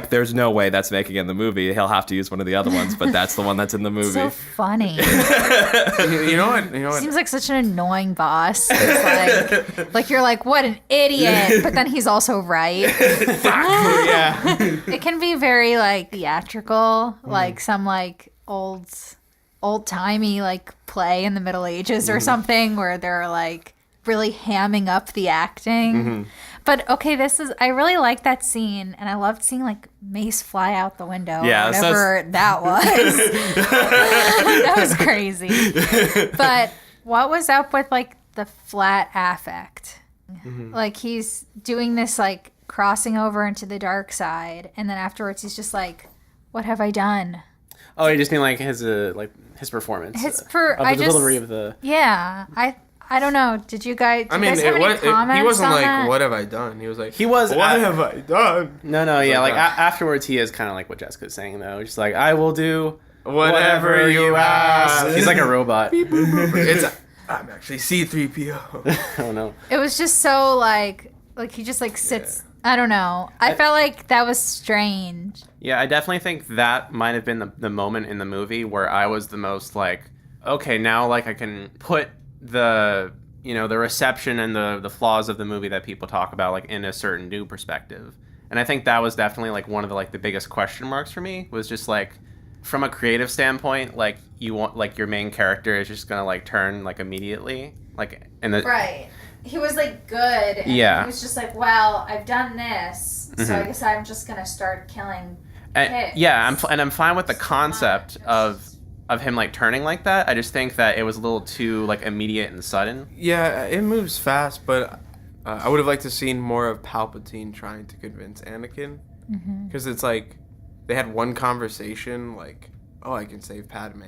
there's no way that's making it in the movie. He'll have to use one of the other ones, but that's the one that's in the movie. So funny. You know what? Seems like such an annoying boss. It's like you're like, what an idiot, but then he's also right. Yeah. It can be very like theatrical, like some like old-timey like play in the Middle Ages or something where they're like really hamming up the acting. But okay, I really like that scene, and I loved seeing like Mace fly out the window. Yeah, whatever that was. That was crazy. But what was up with like the flat affect? Mm-hmm. Like he's doing this like crossing over into the dark side, and then afterwards he's just like, "What have I done?" Oh, you just mean like his performance, delivery of the. Yeah, I don't know. Did you guys? I mean, he wasn't like, "What have I done?" He was like, "What have I done?" No, yeah, like afterwards, he is kind of like what Jessica's saying though. Just like, I will do whatever you ask. He's like a robot. I'm actually C-3PO. Oh no. It was just so like he just like sits. Yeah. I don't know. I felt like that was strange. Yeah, I definitely think that might have been the moment in the movie where I was the most like, okay, now like I can put the reception and the flaws of the movie that people talk about like in a certain new perspective. And I think that was definitely like one of the biggest question marks for me, was just like from a creative standpoint, like you want like your main character is just gonna like turn like immediately like right. He was like good. And yeah. He was just like, well, I've done this, so I guess I'm just gonna start killing pigs. Yeah, I'm fine with the concept of him like turning like that. I just think that it was a little too like immediate and sudden. Yeah, it moves fast, but I would have liked to seen more of Palpatine trying to convince Anakin, because it's like they had one conversation like, oh, I can save Padme,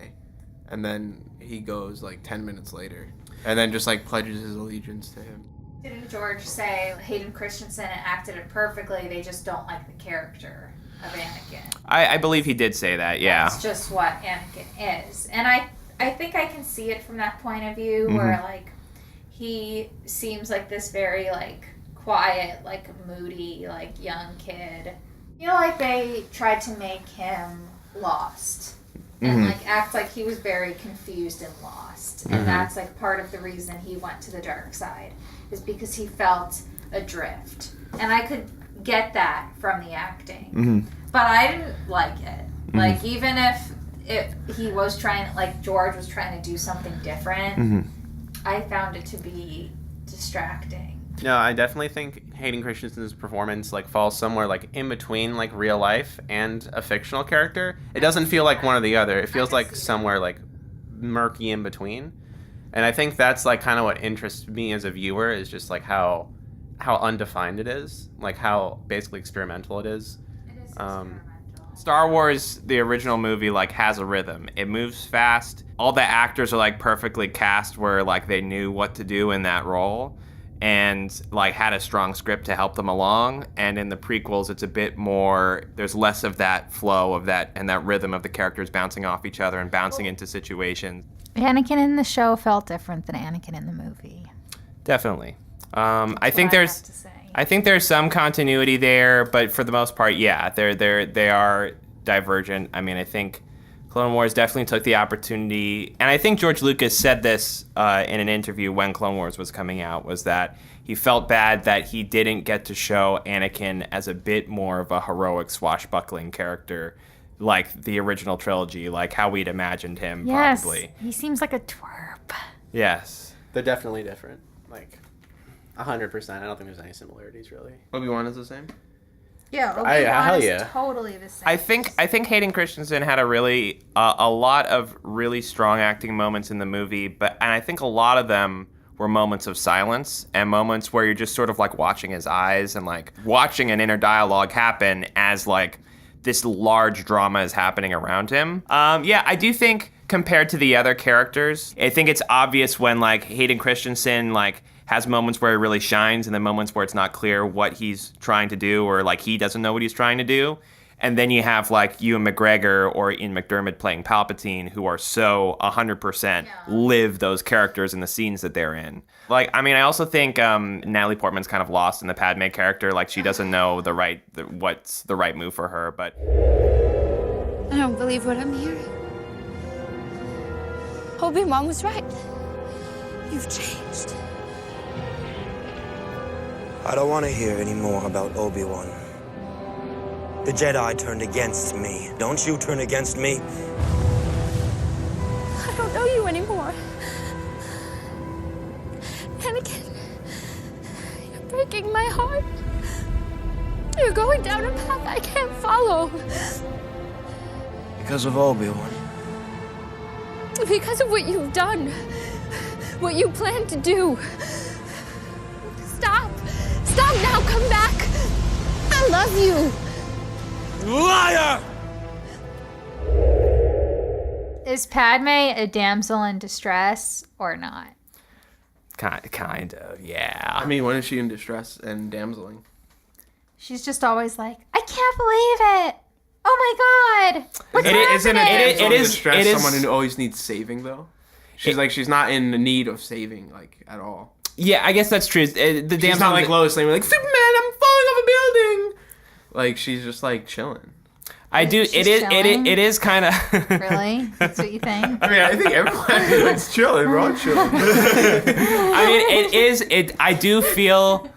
and then he goes like 10 minutes later, and then just like pledges his allegiance to him. Didn't George say Hayden Christensen acted it perfectly? They just don't like the character of Anakin. I believe he did say that, yeah. That's just what Anakin is. And I think I can see it from that point of view, where like he seems like this very like quiet, like moody, like young kid. You know, like they tried to make him lost and like act like he was very confused and lost. And that's like part of the reason he went to the dark side, is because he felt adrift. And I could get that from the acting. But I didn't like it. Like even if he was trying, like George was trying to do something different, I found it to be distracting. No, I definitely think Hayden Christensen's performance like falls somewhere like in between like real life and a fictional character. It doesn't feel like one or the other. It feels like somewhere like murky in between. And I think that's like kind of what interests me as a viewer, is just like how undefined it is, like how basically experimental it is. Star Wars, the original movie, like has a rhythm. It moves fast. All the actors are like perfectly cast where like they knew what to do in that role, and like had a strong script to help them along. And in the prequels, it's a bit more, there's less of that flow of that and that rhythm of the characters bouncing off each other and bouncing into situations. Anakin in the show felt different than Anakin in the movie. Definitely. I think there's some continuity there, but for the most part, yeah, they are divergent. I mean, I think Clone Wars definitely took the opportunity, and I think George Lucas said this in an interview when Clone Wars was coming out, was that he felt bad that he didn't get to show Anakin as a bit more of a heroic, swashbuckling character, like the original trilogy, like how we'd imagined him, probably. He seems like a twerp. Yes. They're definitely different. Like, 100%. I don't think there's any similarities, really. Obi-Wan is the same? Yeah, Obi-Wan is yeah. totally the same. I think Hayden Christensen had a lot of really strong acting moments in the movie, and I think a lot of them were moments of silence and moments where you're just sort of like watching his eyes and like watching an inner dialogue happen as like this large drama is happening around him. Yeah, I do think compared to the other characters, I think it's obvious when like Hayden Christensen like has moments where he really shines and then moments where it's not clear what he's trying to do, or like he doesn't know what he's trying to do. And then you have like Ewan McGregor or Ian McDermott playing Palpatine, who are so 100% live those characters and the scenes that they're in. Like, I mean, I also think Natalie Portman's kind of lost in the Padme character. Like, she doesn't know what's the right move for her, but... I don't believe what I'm hearing. Obi-Wan was right. You've changed. I don't want to hear any more about Obi-Wan. The Jedi turned against me. Don't you turn against me. I don't know you anymore. Anakin, breaking my heart. You're going down a path I can't follow. Because of Obi-Wan. Because of what you've done. What you plan to do. Stop. Stop now. Come back. I love you. Liar! Is Padme a damsel in distress or not? Kind of, yeah. I mean, when is she in distress and damseling? She's just always like, I can't believe it. Oh my God. What's happening? It is someone who always needs saving, though. She's not in the need of saving, like, at all. Yeah, I guess that's true. She's not like Lois Lane, like, Superman, I'm falling off a building. Like, she's just like chilling. I do. It is kind of. Really? That's what you think? I mean, I think everyone's chilling. We're all chilling. I mean, it is. I do feel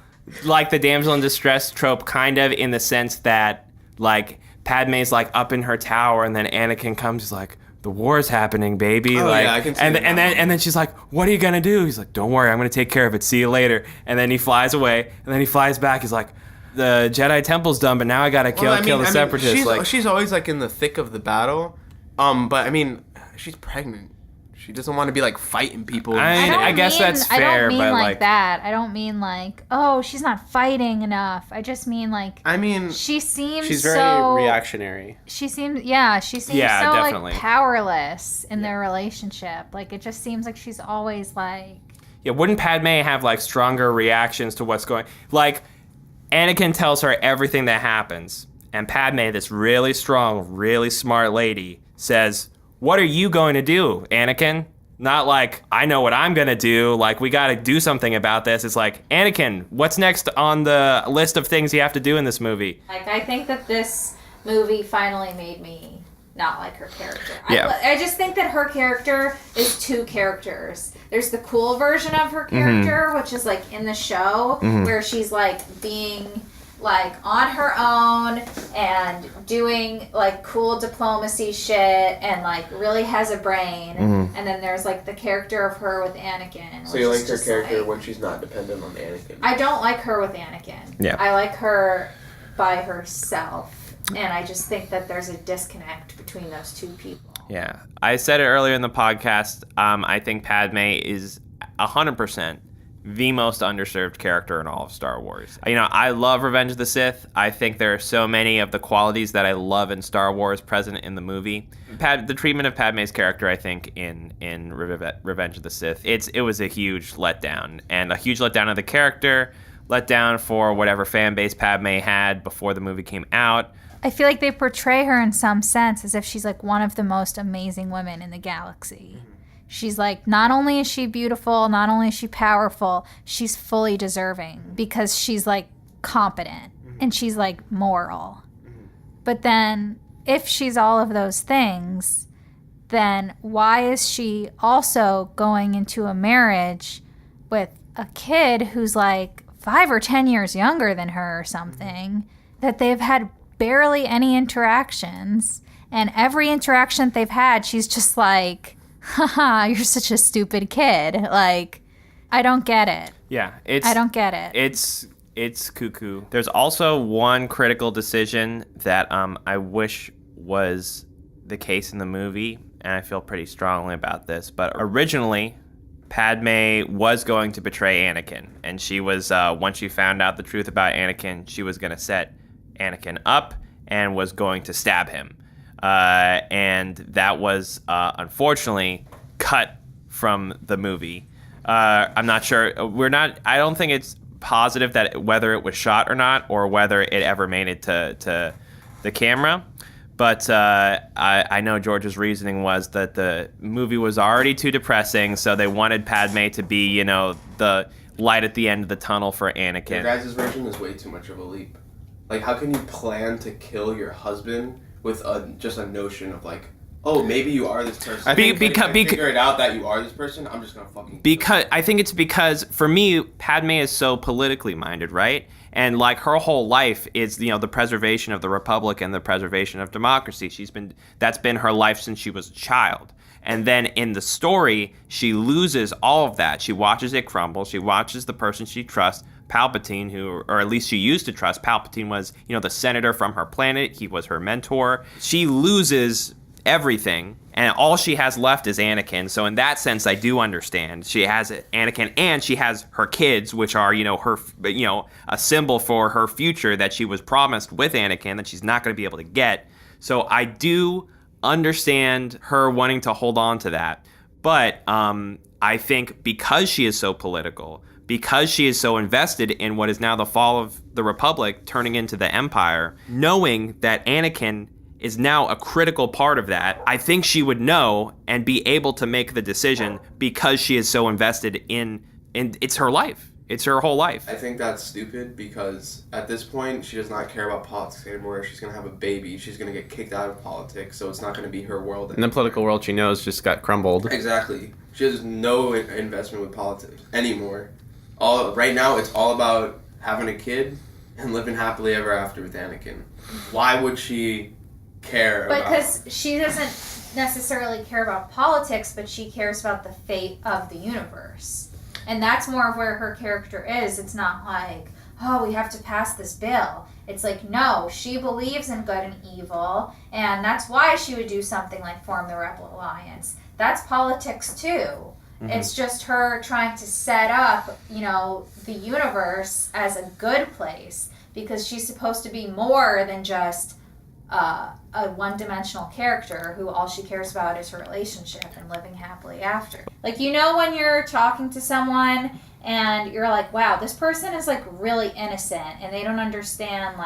like the damsel in distress trope, kind of, in the sense that, like, Padme's like up in her tower, and then Anakin comes, he's like, the war's happening, baby. Oh, like, yeah, I can see and that. then she's like, what are you gonna do? He's like, don't worry, I'm gonna take care of it. See you later. And then he flies away, and then he flies back. He's like, the Jedi Temple's done, but now I gotta kill the Separatists. She's always like in the thick of the battle. But I mean, she's pregnant. She doesn't want to be like fighting people. I guess that's fair. I don't mean but like that. I don't mean like, oh, she's not fighting enough. I just mean like, I mean, she seems she's very so reactionary. She seems so definitely. like powerless in their relationship. Like, it just seems like she's always like. Yeah, wouldn't Padme have like stronger reactions to what's going? Like, Anakin tells her everything that happens, and Padme, this really strong, really smart lady, says, what are you going to do, Anakin? Not like, I know what I'm going to do, like, we got to do something about this. It's like, Anakin, what's next on the list of things you have to do in this movie? Like, I think that this movie finally made me not like her character. Yeah. I just think that her character is two characters. There's the cool version of her character, which is like in the show, where she's like being like on her own and doing like cool diplomacy shit and like really has a brain. And then there's like the character of her with Anakin. So you like her character when she's not dependent on Anakin? I don't like her with Anakin. Yeah. I like her by herself. And I just think that there's a disconnect between those two people. Yeah. I said it earlier in the podcast. I think Padme is 100% the most underserved character in all of Star Wars. You know, I love Revenge of the Sith. I think there are so many of the qualities that I love in Star Wars present in the movie. The treatment of Padme's character, I think, in Revenge of the Sith, it was a huge letdown. And a huge letdown of the character, letdown for whatever fan base Padme had before the movie came out. I feel like they portray her in some sense as if she's like one of the most amazing women in the galaxy. She's like, not only is she beautiful, not only is she powerful, she's fully deserving because she's like competent and she's like moral. But then if she's all of those things, then why is she also going into a marriage with a kid who's like 5 or 10 years younger than her or something, that they've had barely any interactions, and every interaction that they've had, she's just like, haha, you're such a stupid kid. Like, I don't get it. Yeah, I don't get it. It's cuckoo. There's also one critical decision that I wish was the case in the movie, and I feel pretty strongly about this. But originally, Padme was going to betray Anakin, and she was once she found out the truth about Anakin, she was going to set Anakin up and was going to stab him. And that was unfortunately cut from the movie. I'm not sure. I don't think it's positive that whether it was shot or not, or whether it ever made it to the camera. But I know George's reasoning was that the movie was already too depressing, so they wanted Padme to be, you know, the light at the end of the tunnel for Anakin. Your guys' version is way too much of a leap. Like, how can you plan to kill your husband with just a notion of like, oh, maybe you are this person. I figure it out that you are this person. I'm just gonna fucking. Because I think it's because for me, Padme is so politically minded, right? And like her whole life is, you know, the preservation of the Republic and the preservation of democracy. That's been her life since she was a child. And then in the story, she loses all of that. She watches it crumble. She watches the person she trusts Palpatine, or at least she used to trust. Palpatine was, the senator from her planet. He was her mentor. She loses everything, and all she has left is Anakin. So in that sense, I do understand. She has Anakin, and she has her kids, which are, her, a symbol for her future that she was promised with Anakin that she's not going to be able to get. So I do understand her wanting to hold on to that. But I think because she is so political, because she is so invested in what is now the fall of the Republic turning into the Empire, knowing that Anakin is now a critical part of that, I think she would know and be able to make the decision because she is so invested in it's her life. It's her whole life. I think that's stupid because at this point, she does not care about politics anymore. She's going to have a baby. She's going to get kicked out of politics, so it's not going to be her world anymore. And the political world she knows just got crumbled. Exactly. She has no investment with politics anymore. Right now, it's all about having a kid and living happily ever after with Anakin. Why would she care about... Because she doesn't necessarily care about politics, but she cares about the fate of the universe. And that's more of where her character is. It's not like, oh, we have to pass this bill. It's like, no, she believes in good and evil, and that's why she would do something like form the Rebel Alliance. That's politics, too. Mm-hmm. It's just her trying to set up, the universe as a good place, because she's supposed to be more than just a one-dimensional character who all she cares about is her relationship and living happily after. Like, when you're talking to someone and you're like, wow, this person is like really innocent and they don't understand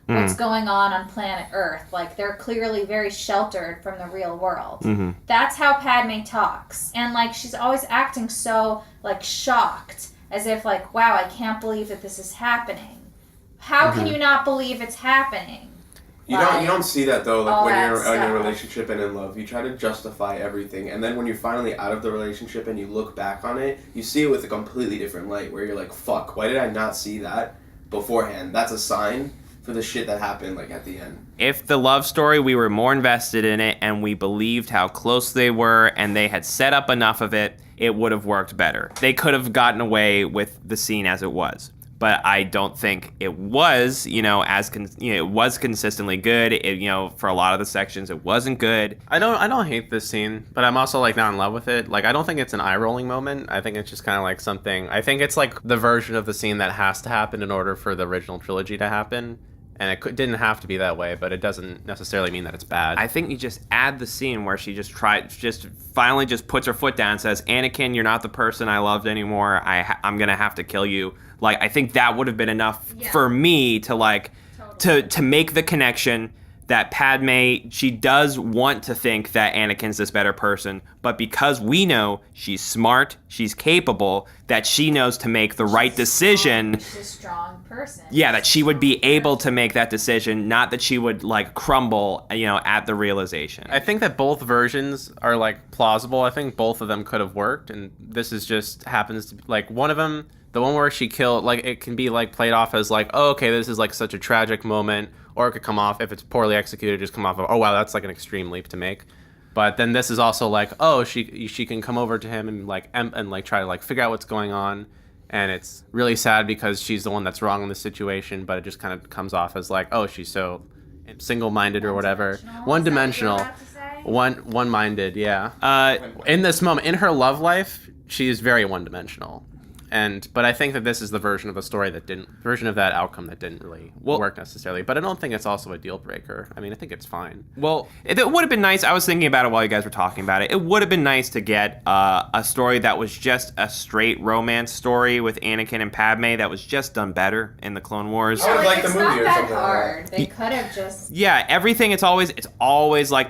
what's going on planet Earth. Like, they're clearly very sheltered from the real world. Mm-hmm. That's how Padme talks. And she's always acting so shocked, as if wow, I can't believe that this is happening. How can you not believe it's happening? You don't see that though, when you're in a relationship and in love. You try to justify everything, and then when you're finally out of the relationship and you look back on it, you see it with a completely different light, where you're like, fuck, why did I not see that beforehand? That's a sign for the shit that happened at the end. If the love story, we were more invested in it and we believed how close they were and they had set up enough of it, it would have worked better. They could have gotten away with the scene as it was. But I don't think it was, it was consistently good. For a lot of the sections, it wasn't good. I don't hate this scene, but I'm also not in love with it. I don't think it's an eye-rolling moment. I think it's just kind of something. I think it's the version of the scene that has to happen in order for the original trilogy to happen. And it didn't have to be that way, but it doesn't necessarily mean that it's bad. I think you just add the scene where she finally puts her foot down and says, Anakin, you're not the person I loved anymore. I'm going to have to kill you. I think that would have been enough for me to to make the connection that Padme, she does want to think that Anakin's this better person, but because we know she's smart, she's capable, that she knows to make the right decision. She's a strong person. Yeah, that she would be able to make that decision, not that she would crumble, at the realization. I think that both versions are plausible. I think both of them could have worked, and this is just happens to be one of them. The one where she killed, it can be played off as oh, okay, this is such a tragic moment, or it could come off, if it's poorly executed, just come off of, oh wow, that's an extreme leap to make. But then this is also oh, she can come over to him and try to figure out what's going on, and it's really sad because she's the one that's wrong in this situation, but it just kind of comes off as oh, she's so single-minded or whatever, one-dimensional, one-minded, yeah. In this moment, in her love life, she is very one-dimensional. But I think that this is the version of that outcome that didn't really work necessarily. But I don't think it's also a deal breaker. I mean, I think it's fine. Well, it would have been nice. I was thinking about it while you guys were talking about it. It would have been nice to get a story that was just a straight romance story with Anakin and Padme that was just done better in the Clone Wars. I would like the movie or something. Hard. They could have just. Yeah, everything. It's always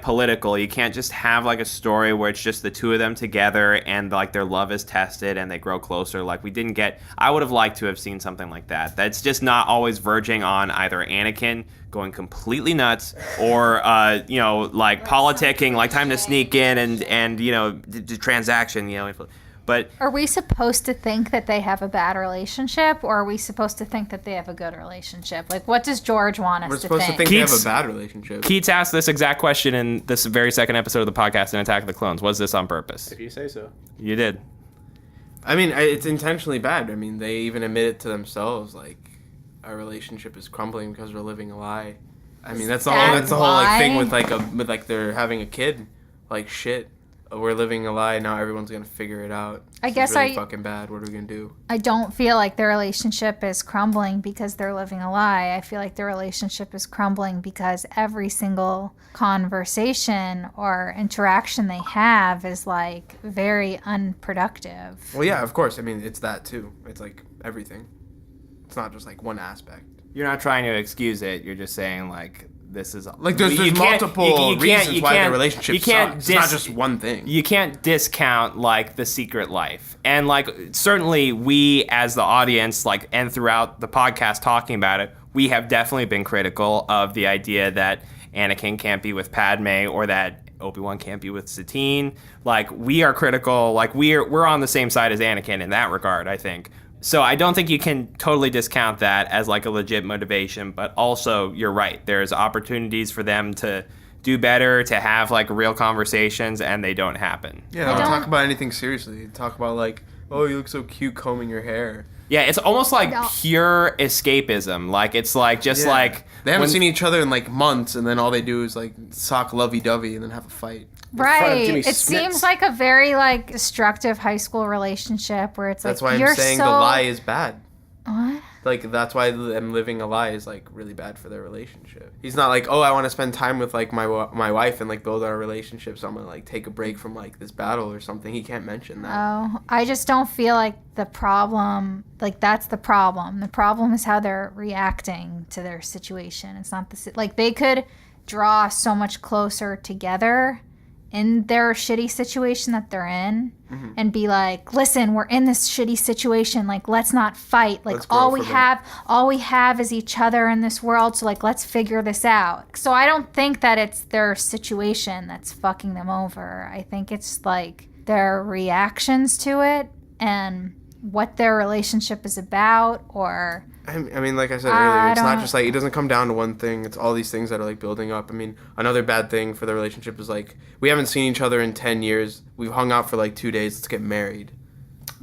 political. You can't just have a story where it's just the two of them together and their love is tested and they grow closer. We didn't get. I would have liked to have seen something like that. That's just not always verging on either Anakin going completely nuts or politicking, time to sneak in and the transaction, But are we supposed to think that they have a bad relationship, or are we supposed to think that they have a good relationship? What does George want us to think? We're supposed to think they have a bad relationship. Keats asked this exact question in this very second episode of the podcast in Attack of the Clones. Was this on purpose? If you say so. You did. I mean, it's intentionally bad. I mean, they even admit it to themselves, like, our relationship is crumbling because we're living a lie. I mean, that's the whole like thing with like they're having a kid. Like, shit, we're living a lie, now everyone's gonna figure it out. I guess really fucking bad. What are we gonna do? I don't feel like their relationship is crumbling because they're living a lie. I feel like their relationship is crumbling because every single conversation or interaction they have is like very unproductive. Well, yeah, of course. I mean, it's that too. It's like everything. It's not just like one aspect. You're not trying to excuse it. You're just saying like this is like there's multiple reasons why the relationship sucks. It's not just one thing. You can't discount like the secret life, and like certainly we as the audience, like, and throughout the podcast talking about it, we have definitely been critical of the idea that Anakin can't be with Padme or that Obi-Wan can't be with Satine. Like, we are critical. Like, we're on the same side as Anakin in that regard, I think. So I don't think you can totally discount that as like a legit motivation, but also you're right. There's opportunities for them to do better, to have like real conversations, and they don't happen. Yeah, don't talk about anything seriously. Talk about like, oh, you look so cute combing your hair. Yeah, it's almost like pure escapism. Like, it's like just like they haven't seen each other in like months, and then all they do is like sock lovey-dovey and then have a fight. Right. It seems like a very like destructive high school relationship where it's that's like why I'm saying the lie is bad. What? Like, that's why them living a lie is like really bad for their relationship. He's not like, oh, I want to spend time with like my wife and like build our relationship, so I'm gonna like take a break from like this battle or something. He can't mention that. Oh, I just don't feel like the problem, like that's the problem. The problem is how they're reacting to their situation. It's not like they could draw so much closer together in their shitty situation that they're in, and be like, listen, we're in this shitty situation, like, let's not fight, like, all we have is each other in this world, so like, let's figure this out. So I don't think that it's their situation that's fucking them over. I think it's like their reactions to it and what their relationship is about. Or I mean, like I said earlier, it's not just like, it doesn't come down to one thing. It's all these things that are like building up. I mean, another bad thing for the relationship is like, we haven't seen each other in 10 years. We've hung out for like 2 days. Let's get married.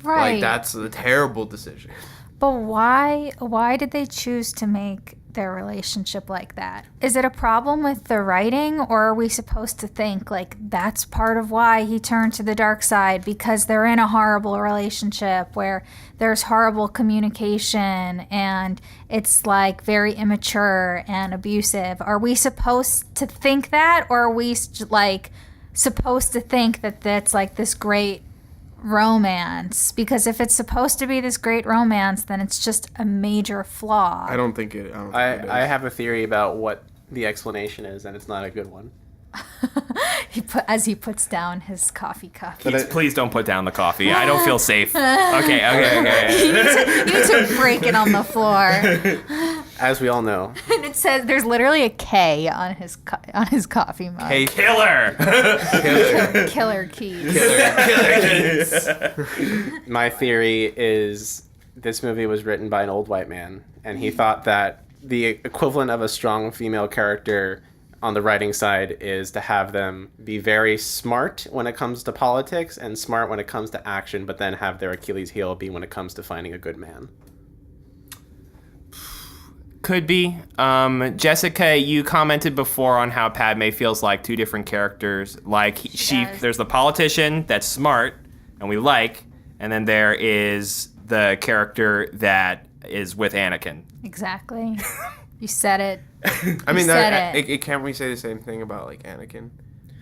Right. Like, that's a terrible decision. But why did they choose to make their relationship like that? Is it a problem with the writing, or are we supposed to think like that's part of why he turned to the dark side, because they're in a horrible relationship where there's horrible communication and it's like very immature and abusive? Are we supposed to think that, or are we like supposed to think that that's like this great romance? Because if it's supposed to be this great romance, then it's just a major flaw. I don't think it. I have a theory about what the explanation is, and it's not a good one. As he puts down his coffee cup. Please don't put down the coffee. I don't feel safe. Okay. You need to break it on the floor. As we all know. And it says there's literally a K on his coffee mug. K killer. Killer keys. Killer keys. My theory is this movie was written by an old white man, and he thought that the equivalent of a strong female character on the writing side is to have them be very smart when it comes to politics and smart when it comes to action, but then have their Achilles heel be when it comes to finding a good man. Could be. Jessica, you commented before on how Padme feels like two different characters. Like, there's the politician that's smart and we like, and then there is the character that is with Anakin. Exactly. You said it. I mean, can't we say the same thing about like Anakin?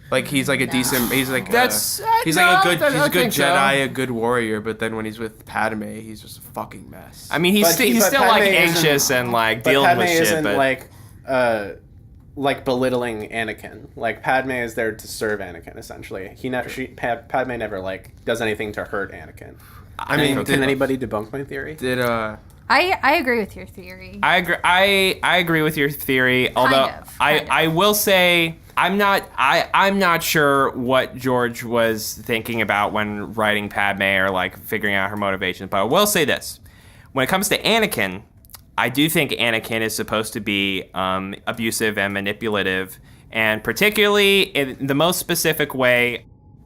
Like, he's like a decent. He's like he's like a good Jedi, a good warrior. But then when he's with Padme, he's just a fucking mess. I mean, he's still like anxious and like dealing with shit. But like belittling Anakin. Like, Padme is there to serve Anakin essentially. Padme never like does anything to hurt Anakin. I mean, can anybody debunk my theory? I agree with your theory. I agree with your theory. Although I will say I'm not sure what George was thinking about when writing Padme or like figuring out her motivations. But I will say this: when it comes to Anakin, I do think Anakin is supposed to be abusive and manipulative, and particularly in the most specific way.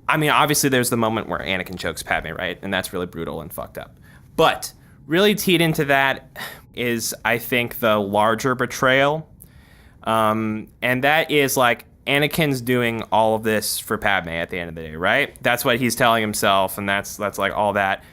I mean, obviously there's the moment where Anakin chokes Padme, right? And that's really brutal and fucked up. But really teed into that is, I think, the larger betrayal. And that is like Anakin's doing all of this for Padme at the end of the day, right? That's what he's telling himself, and that's like all that.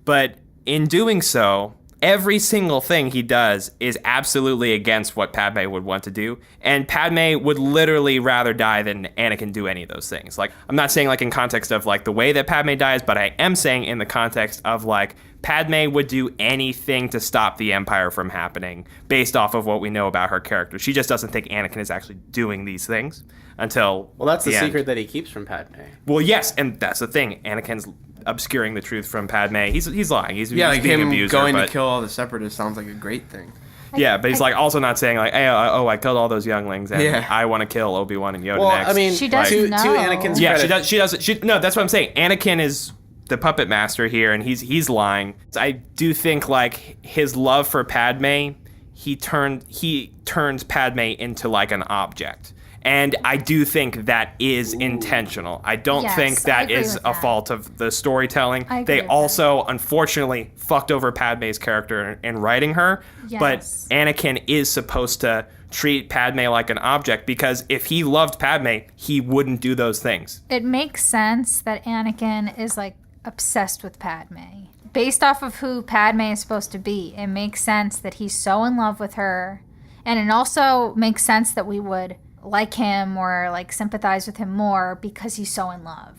But in doing so, every single thing he does is absolutely against what Padme would want to do. And Padme would literally rather die than Anakin do any of those things. Like, I'm not saying like in context of like the way that Padme dies, but I am saying in the context of like Padme would do anything to stop the Empire from happening based off of what we know about her character. She just doesn't think Anakin is actually doing these things until Well, that's the end. secret that he keeps from Padme. Well, yes, and that's the thing. Anakin's obscuring the truth from Padme. He's lying. He's like being him abuser, going but, to kill all the separatists sounds like a great thing. Yeah, but he's like also not saying like, hey, I killed all those younglings and Yeah. I want to kill Obi-Wan and Yoda Well, next. I mean, She doesn't know. to Anakin's yeah, credit, she does. No, that's what I'm saying. Anakin is the puppet master here, and he's lying. I do think like his love for Padme, he turns Padme into like an object. And I do think that is intentional. I don't Yes, think I that agree is with a that. fault of the storytelling. I agree They with also, unfortunately, fucked over Padme's character in writing her. But Yes. Anakin is supposed to treat Padme like an object, because if he loved Padme, he wouldn't do those things. It makes sense that Anakin is like obsessed with Padme. Based off of who Padme is supposed to be, it makes sense that he's so in love with her. And it also makes sense that we would like him or like sympathize with him more because he's so in love.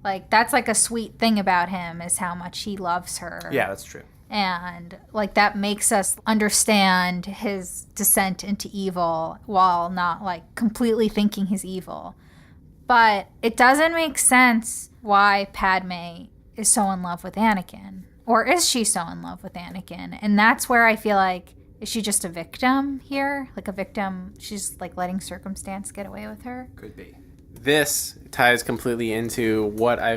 Like, that's like a sweet thing about him, is how much he loves her. Yeah, that's true. And like that makes us understand his descent into evil while not like completely thinking he's evil. But it doesn't make sense why Padme is so in love with Anakin. Or is she so in love with Anakin? And that's where I feel like, is she just a victim here? Like a victim, she's like letting circumstance get away with her? Could be. this ties completely into what I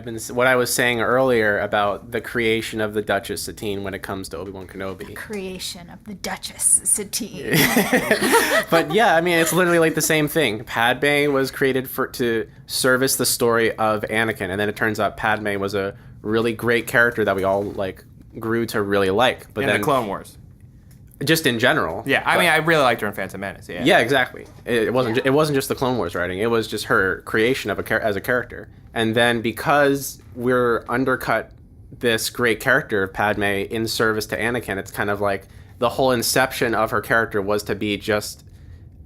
was saying earlier about the creation of the Duchess Satine when it comes to Obi-Wan Kenobi. The creation of the Duchess Satine. But yeah, I mean, it's literally like the same thing. Padme was created to service the story of Anakin, and then it turns out Padme was a really great character that we all like grew to really like. But in then the Clone Wars. Just in general. Yeah, I mean, I really liked her in Phantom Menace. Yeah. Yeah, exactly. It wasn't just the Clone Wars writing. It was just her creation of as a character. And then because we're undercut this great character of Padme in service to Anakin, it's kind of like the whole inception of her character was to be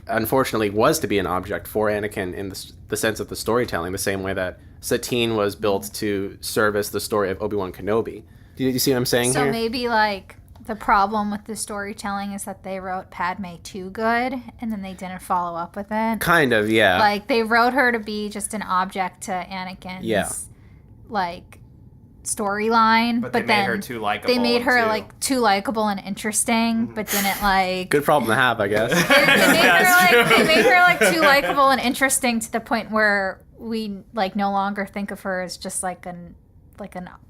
unfortunately, was to be an object for Anakin in the sense of the storytelling, the same way that Satine was built to service the story of Obi-Wan Kenobi. Do you see what I'm saying here? So maybe like the problem with the storytelling is that they wrote Padme too good and then they didn't follow up with it. Kind of, yeah. Like they wrote her to be just an object to Anakin's like storyline, but they then made her too likable. They made her like too likable and interesting, but didn't like. Good problem to have, I guess. They made her like too likable and interesting to the point where we like no longer think of her as just like a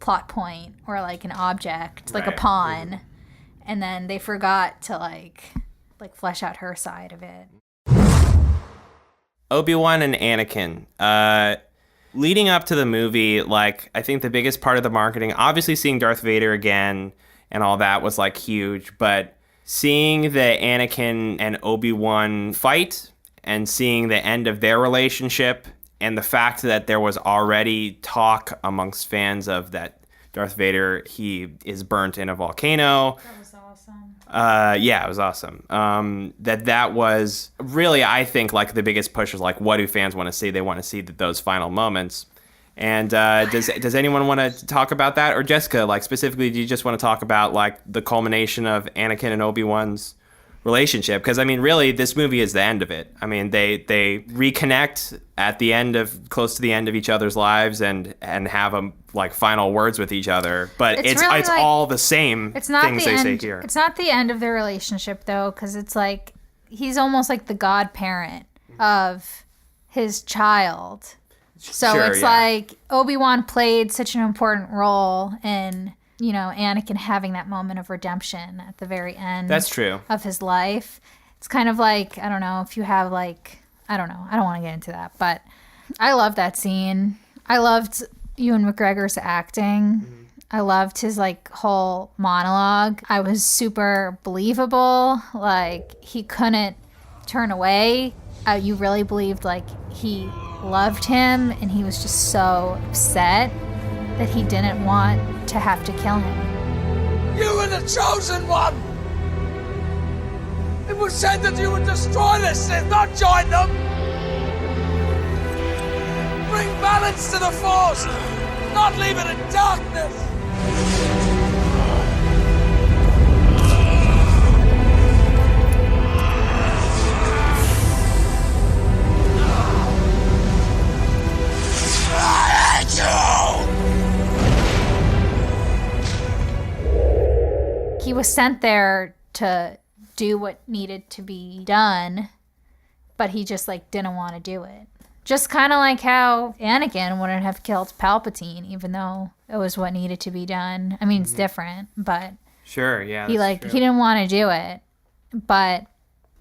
plot point or like an object, like a pawn. Mm-hmm. And then they forgot to like flesh out her side of it. Obi-Wan and Anakin. Leading up to the movie, like, I think the biggest part of the marketing, obviously seeing Darth Vader again and all that was like huge, but seeing the Anakin and Obi-Wan fight and seeing the end of their relationship and the fact that there was already talk amongst fans of that Darth Vader, he is burnt in a volcano. That was awesome. Yeah, it was awesome. That was really, I think, like the biggest push is like, what do fans want to see? They want to see those final moments. And does anyone want to talk about that? Or Jessica, like specifically, do you just want to talk about like the culmination of Anakin and Obi-Wan's relationship? Because I mean, really, this movie is the end of it. I mean, they reconnect at the end of close to the end of each other's lives and have like final words with each other. But it's really like, all the same it's not things the they end, say here. It's not the end of their relationship though, because it's like he's almost like the godparent of his child. So Sure, it's like Obi-Wan played such an important role in, you know, Anakin having that moment of redemption at the very end. That's true. Of his life. It's kind of like, I don't know, if you have like, I don't know, I don't want to get into that, but I love that scene. I loved Ewan McGregor's acting. I loved his like whole monologue. I was super believable. Like he couldn't turn away. You really believed like he loved him, and he was just so upset that he didn't want to have to kill him. You were the chosen one! It was said that you would destroy the Sith, not join them! Bring balance to the Force, not leave it in darkness! He was sent there to do what needed to be done, but he just like didn't want to do it. Just kind of like how Anakin wouldn't have killed Palpatine, even though it was what needed to be done. I mean, it's different, but Sure, yeah. he like true. he didn't want to do it, but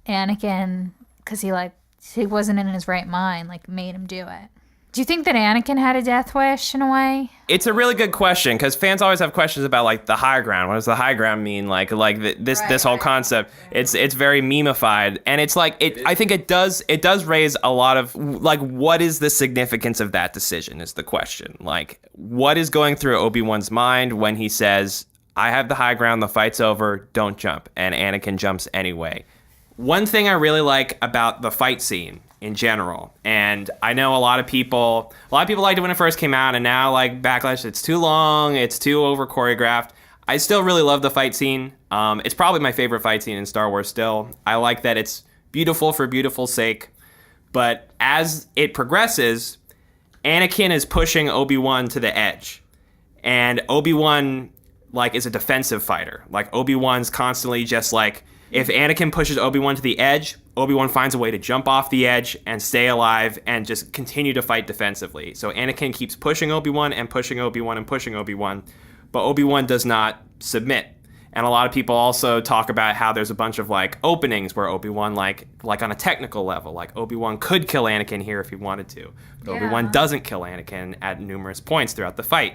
Anakin, because he wasn't in his right mind, like made him do it. Do you think that Anakin had a death wish in a way? It's a really good question, because fans always have questions about like the high ground. What does the high ground mean? This whole concept. It's very memeified, and it's like I think it does raise a lot of like, what is the significance of that decision is the question. Like, what is going through Obi-Wan's mind when he says, "I have the high ground. The fight's over. Don't jump," and Anakin jumps anyway. One thing I really like about the fight scene in general, and I know a lot of people liked it when it first came out, and now like backlash, it's too long, it's too over choreographed. I still really love the fight scene. It's probably my favorite fight scene in Star Wars still. I like that it's beautiful for beautiful's sake, but as it progresses, Anakin is pushing Obi-Wan to the edge, and Obi-Wan like is a defensive fighter. Like Obi-Wan's constantly just like, if Anakin pushes Obi-Wan to the edge, Obi-Wan finds a way to jump off the edge and stay alive and just continue to fight defensively. So Anakin keeps pushing Obi-Wan and pushing Obi-Wan and pushing Obi-Wan, but Obi-Wan does not submit. And a lot of people also talk about how there's a bunch of like openings where Obi-Wan like on a technical level, like Obi-Wan could kill Anakin here if he wanted to, but Obi-Wan doesn't kill Anakin at numerous points throughout the fight.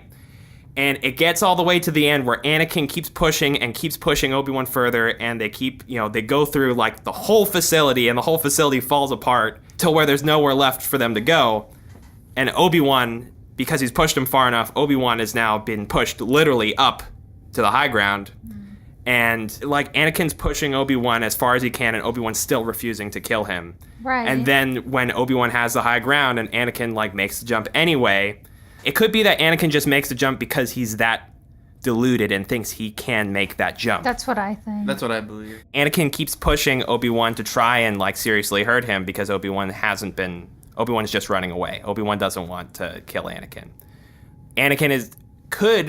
And it gets all the way to the end where Anakin keeps pushing Obi-Wan further, and they go through like the whole facility, and the whole facility falls apart till where there's nowhere left for them to go. And Obi-Wan, because he's pushed him far enough, Obi-Wan has now been pushed literally up to the high ground. And like Anakin's pushing Obi-Wan as far as he can, and Obi-Wan's still refusing to kill him. Right. And then when Obi-Wan has the high ground and Anakin like makes the jump anyway, it could be that Anakin just makes the jump because he's that deluded and thinks he can make that jump. That's what I think. That's what I believe. Anakin keeps pushing Obi-Wan to try and like seriously hurt him because Obi-Wan is just running away. Obi-Wan doesn't want to kill Anakin.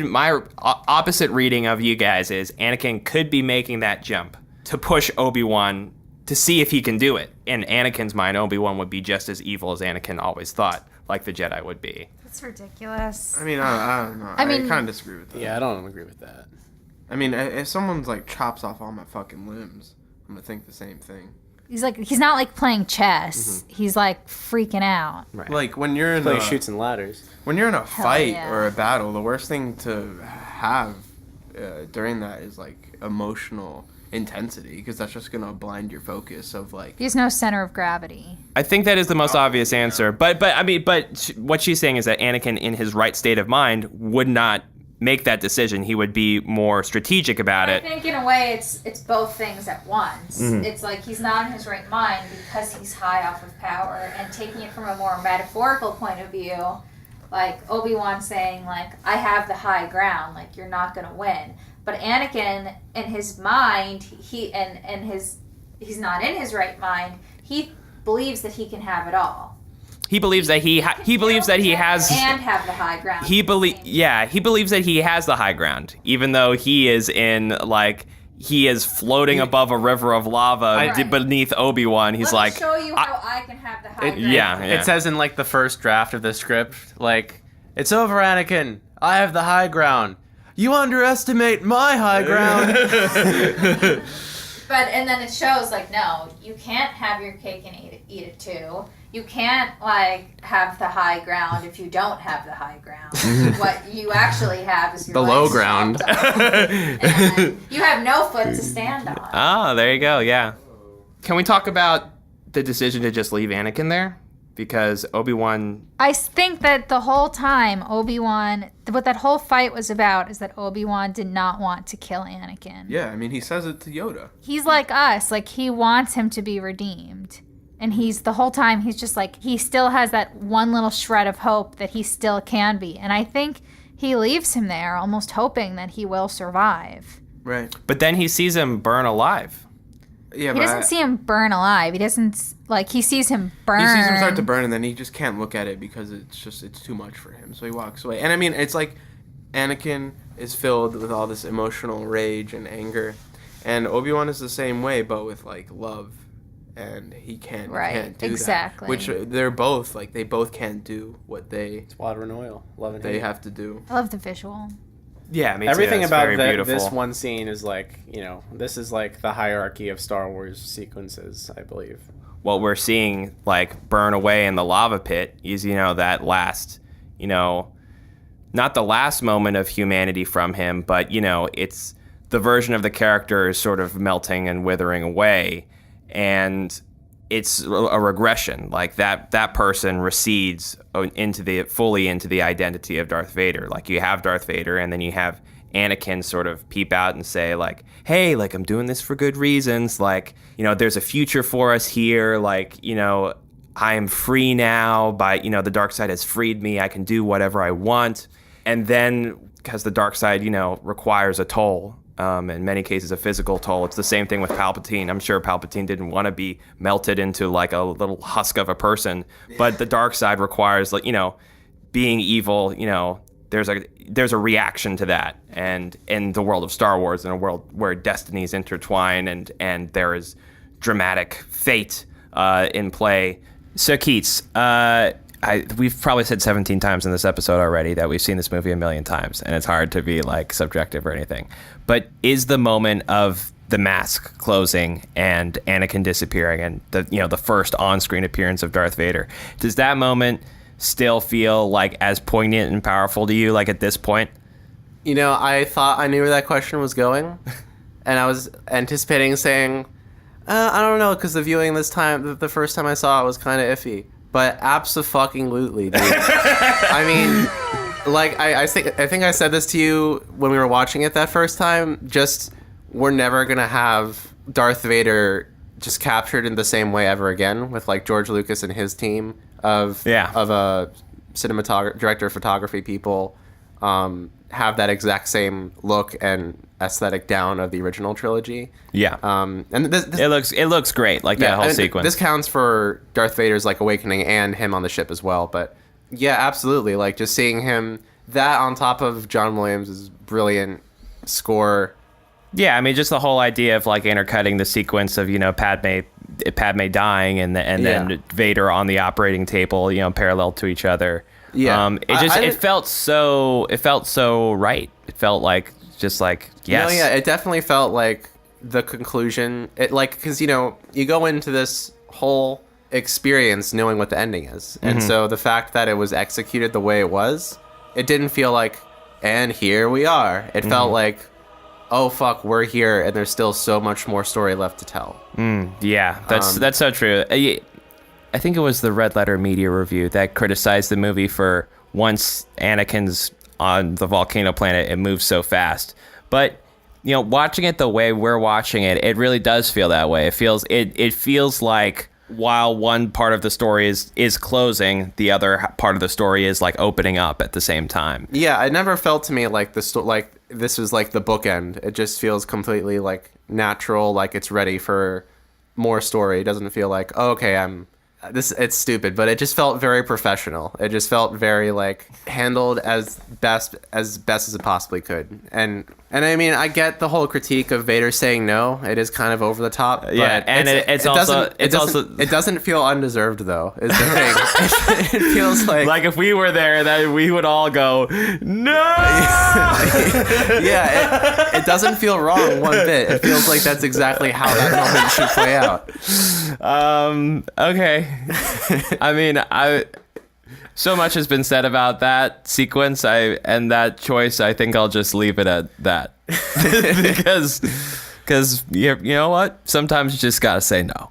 My opposite reading of you guys is Anakin could be making that jump to push Obi-Wan to see if he can do it. In Anakin's mind, Obi-Wan would be just as evil as Anakin always thought, like the Jedi would be. That's ridiculous. I mean, I don't know. I kind of disagree with that. Yeah, I don't agree with that. I mean, if someone's like chops off all my fucking limbs, I'm gonna think the same thing. He's not like playing chess. Mm-hmm. He's like freaking out. Right. Like when you're in shoots and ladders. When you're in a fight yeah. or a battle, the worst thing to have during that is like emotional intensity, because that's just gonna blind your focus of like. He has no center of gravity. I think that is the most obvious answer, but what she's saying is that Anakin, in his right state of mind, would not make that decision. He would be more strategic about it. I think in a way it's both things at once. Mm-hmm. It's like he's not in his right mind because he's high off of power, and taking it from a more metaphorical point of view, like Obi-Wan saying like, I have the high ground, like you're not gonna win. But Anakin, in his mind, he's not in his right mind. He believes that he can have it all. He believes that he believes that he has and have the high ground. He believes that he has the high ground, even though he is floating above a river of lava beneath Obi-Wan. He's Let me show you how I can have the high ground. Yeah. It says in like the first draft of the script, like, it's over, Anakin. I have the high ground. You underestimate my high ground. And then it shows like, no, you can't have your cake and eat it too. you can't like have the high ground if you don't have the high ground. What you actually have is your The low ground. And you have no foot to stand on. Oh, there you go. Yeah. Can we talk about the decision to just leave Anakin there? Because Obi-Wan... I think that the whole time, Obi-Wan... What that whole fight was about is that Obi-Wan did not want to kill Anakin. Yeah, I mean, he says it to Yoda. He's like us. Like, he wants him to be redeemed. And the whole time, he's just like... He still has that one little shred of hope that he still can be. And I think he leaves him there almost hoping that he will survive. Right. But then he sees him burn alive. Yeah, he doesn't see him burn alive. He doesn't, like, he sees him burn. He sees him start to burn, and then he just can't look at it because it's too much for him. So he walks away. And I mean, it's like Anakin is filled with all this emotional rage and anger, and Obi-Wan is the same way, but with like love, and he can't do exactly. that. Which they're both like they both can't do what it's water and oil, love and they hate. have to do. I love the visual. Yeah, me too. Everything It's about very this one scene is like, this is like the hierarchy of Star Wars sequences, I believe. What we're seeing, like, burn away in the lava pit is, that last, not the last moment of humanity from him, but, it's the version of the character is sort of melting and withering away. And it's a regression. Like, that person recedes fully into the identity of Darth Vader. Like, you have Darth Vader, and then you have Anakin sort of peep out and say, like, hey, like, I'm doing this for good reasons. Like, there's a future for us here. Like, I am free now by, the dark side has freed me. I can do whatever I want. And then, because the dark side, requires a toll, in many cases a physical toll. It's the same thing with Palpatine. I'm sure Palpatine didn't want to be melted into like a little husk of a person, but the dark side requires, like, being evil, there's a reaction to that. And in the world of Star Wars, in a world where destinies intertwine and there is dramatic fate in play. So Keats, we've probably said 17 times in this episode already that we've seen this movie a million times, and it's hard to be like subjective or anything. But is the moment of the mask closing and Anakin disappearing and the first on-screen appearance of Darth Vader, does that moment still feel like as poignant and powerful to you, like at this point? I thought I knew where that question was going, and I was anticipating saying, I don't know, because the viewing this time, the first time I saw it was kind of iffy. But abso-fucking-lutely, dude. I mean, like, I think I said this to you when we were watching it that first time. Just, we're never gonna have Darth Vader just captured in the same way ever again with, like, George Lucas and his team of cinematographer, director of photography people have that exact same look and aesthetic down of the original trilogy. Yeah. And it looks great, like that whole sequence. This counts for Darth Vader's like awakening and him on the ship as well. But yeah, absolutely. Like just seeing him, that on top of John Williams' brilliant score. Yeah, I mean, just the whole idea of like intercutting the sequence of Padme dying and then Vader on the operating table, parallel to each other. Yeah, it felt so right. It felt like just like yes. No, yeah, it definitely felt like the conclusion. It like because you go into this whole experience knowing what the ending is, and so the fact that it was executed the way it was, it didn't feel like, and here we are. It felt like, oh fuck, we're here, and there's still so much more story left to tell. Yeah, that's so true. I think it was the Red Letter Media Review that criticized the movie for once Anakin's on the volcano planet, it moves so fast. But watching it the way we're watching it, it really does feel that way. It feels like while one part of the story is closing, the other part of the story is like opening up at the same time. Yeah, it never felt to me like this was like the bookend. It just feels completely like natural, like it's ready for more story. It doesn't feel like, oh, okay, it's stupid, but it just felt very professional. It just felt very like handled as best as it possibly could. And And I mean, I get the whole critique of Vader saying no. It is kind of over the top. Yeah, but and it doesn't feel undeserved though. Is the thing? It feels like if we were there, that we would all go no. Yeah, it doesn't feel wrong one bit. It feels like that's exactly how that moment should play out. Okay. I mean, so much has been said about that sequence and that choice. I think I'll just leave it at that. because you know what? Sometimes you just gotta say no.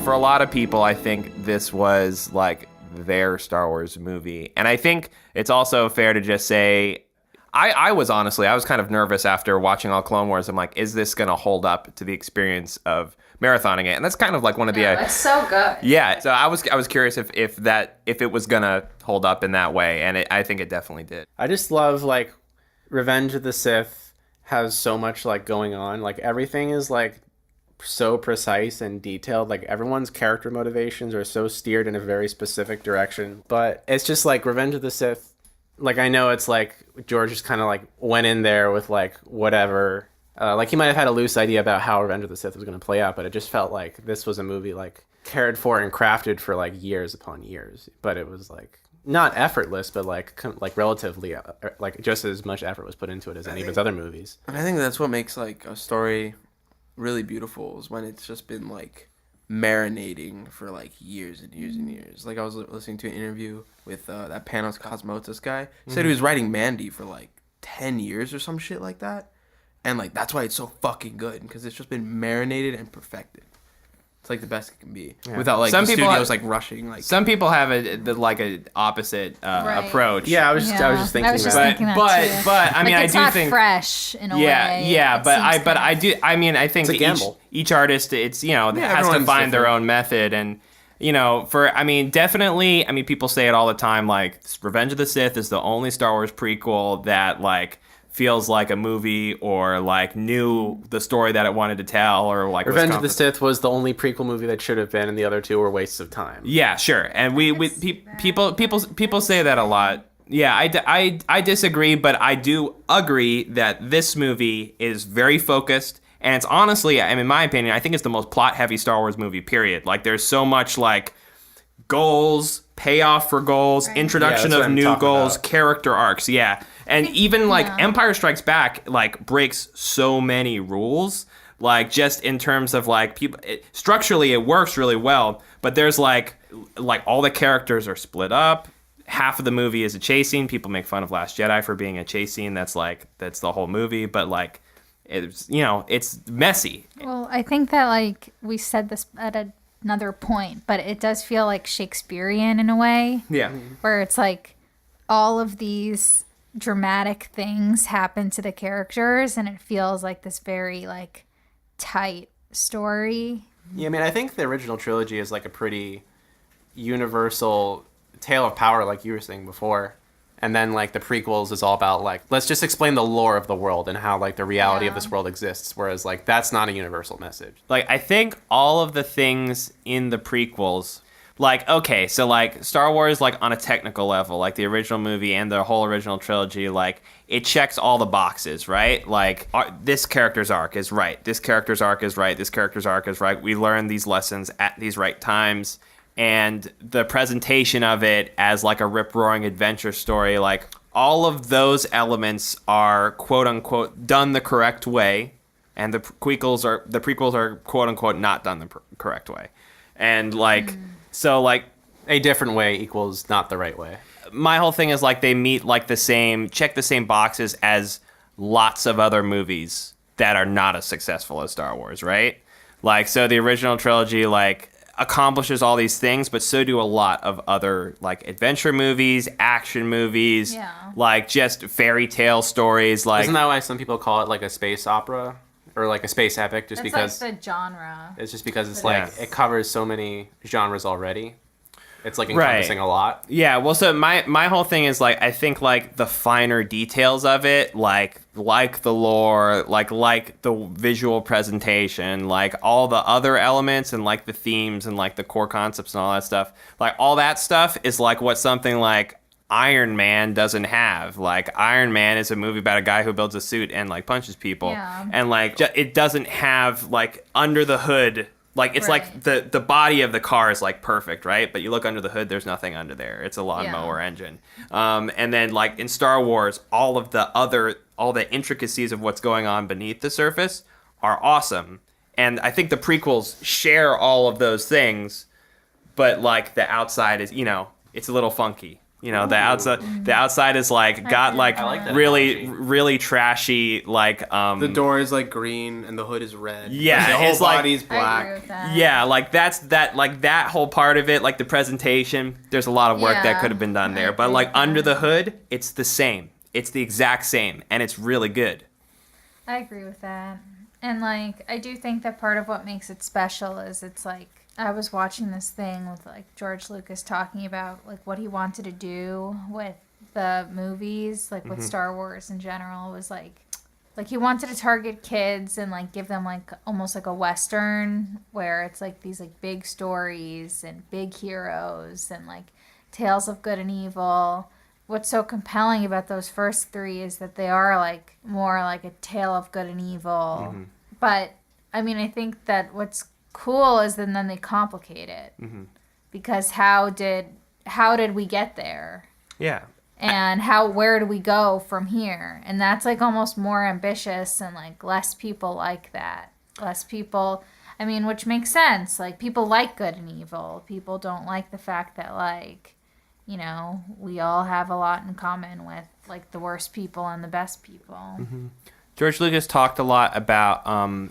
For a lot of people, I think this was like their Star Wars movie. And I think it's also fair to just say, I was kind of nervous after watching all Clone Wars. I'm like, is this going to hold up to the experience of marathoning it? And that's kind of like one of the... it's so good. Yeah, so I was curious if it was going to hold up in that way, and I think it definitely did. I just love, like, Revenge of the Sith has so much, like, going on. Like, everything is, like, so precise and detailed. Like, everyone's character motivations are so steered in a very specific direction. But it's just, like, Revenge of the Sith... Like, I know it's like George just kind of like went in there with like whatever. Like, he might have had a loose idea about how Revenge of the Sith was going to play out, but it just felt like this was a movie like cared for and crafted for like years upon years. But it was like not effortless, but like relatively like just as much effort was put into it as any of his other movies. And I think that's what makes like a story really beautiful, is when it's just been like marinating for like years and years and years. Like, I was listening to an interview with that Panos Cosmatos guy. He said he was writing Mandy for like 10 years or some shit like that, and like that's why it's so fucking good, because it's just been marinated and perfected. It's like the best it can be, without like some the studios like rushing. Like, some people have an opposite approach. Yeah, I was just thinking that. But I mean, like, I it's do not think fresh in a way. Yeah, but I think that each artist, it's, you know, has to find their own method. And, you know, definitely, people say it all the time, like, Revenge of the Sith is the only Star Wars prequel that like feels like a movie, or like knew the story that it wanted to tell, or like Revenge of the Sith was the only prequel movie that should have been, and the other two were wastes of time. Yeah, sure. And people say that a lot. Yeah, I disagree, but I do agree that this movie is very focused, and it's honestly, in my opinion, I think it's the most plot-heavy Star Wars movie, period. Like, there's so much like goals, payoff for goals, introduction of new goals, character arcs, and even like Empire Strikes Back like breaks so many rules, like just in terms of like people, structurally it works really well, but there's like all the characters are split up. Half of the movie is a chase scene. People make fun of Last Jedi for being a chase scene. That's the whole movie, but like it's, you know, it's messy. Well, I think that like we said this at another point, but it does feel like Shakespearean in a way. Yeah. Where it's like all of these dramatic things happen to the characters, and it feels like this very like tight story. Yeah, I mean, I think the original trilogy is like a pretty universal tale of power, like you were saying before. And then like the prequels is all about like, let's just explain the lore of the world and how like the reality of this world exists, whereas like that's not a universal message. Like, I think all of the things in the prequels, like, okay, so like Star Wars, like on a technical level, like the original movie and the whole original trilogy, like it checks all the boxes, right? Like this character's arc is right. This character's arc is right. This character's arc is right. We learn these lessons at these right times. And the presentation of it as like a rip-roaring adventure story, like all of those elements are quote unquote done the correct way. And the prequels are quote unquote not done the correct way. And like, so like a different way equals not the right way. My whole thing is like they meet like check the same boxes as lots of other movies that are not as successful as Star Wars, right? Like, so the original trilogy like accomplishes all these things, but so do a lot of other like adventure movies, action movies, like just fairy tale stories. Like, isn't that why some people call it like a space opera or like a space epic? It's like the genre. It's just because it's like it covers so many genres already. It's like encompassing a lot. Yeah, well, so my whole thing is like I think like the finer details of it, like the lore, like the visual presentation, like all the other elements and like the themes and like the core concepts and all that stuff. Like all that stuff is like what something like Iron Man doesn't have. Like Iron Man is a movie about a guy who builds a suit and like punches people, and like it doesn't have like under the hood. Like, it's like the body of the car is, like, perfect, right? But you look under the hood, there's nothing under there. It's a lawnmower engine. And then, like, in Star Wars, all the intricacies of what's going on beneath the surface are awesome. And I think the prequels share all of those things, but, like, the outside is, it's a little funky. The outside is like got like really trashy like the door is like green and the hood is red. Yeah, the whole body's black. I agree with that. Yeah, like that whole part of it, like the presentation. There's a lot of work that could have been done there, but like under the hood, it's the same. It's the exact same, and it's really good. I agree with that, and like I do think that part of what makes it special is it's like. I was watching this thing with like George Lucas talking about like what he wanted to do with the movies, like with Star Wars in general, was like he wanted to target kids and like give them like almost like a Western where it's like these like big stories and big heroes and like tales of good and evil. What's so compelling about those first three is that they are like more like a tale of good and evil. But I mean, I think that what's cool is then they complicate it because how did we get there? Yeah. And where do we go from here? And that's like almost more ambitious and like less people like that. Less people, I mean, which makes sense. Like people like good and evil. People don't like the fact that like, we all have a lot in common with like the worst people and the best people. George Lucas talked a lot about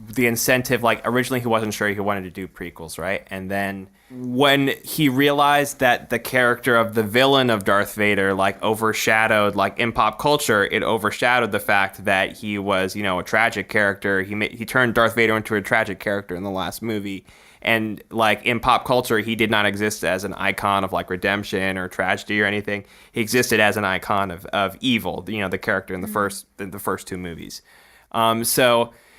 the incentive. Like originally he wasn't sure he wanted to do prequels, right? And then when he realized that the character of the villain of Darth Vader like overshadowed, like in pop culture, it overshadowed the fact that he was, a tragic character. He turned Darth Vader into a tragic character in the last movie. And like in pop culture, he did not exist as an icon of like redemption or tragedy or anything. He existed as an icon of evil, the character in the first two movies.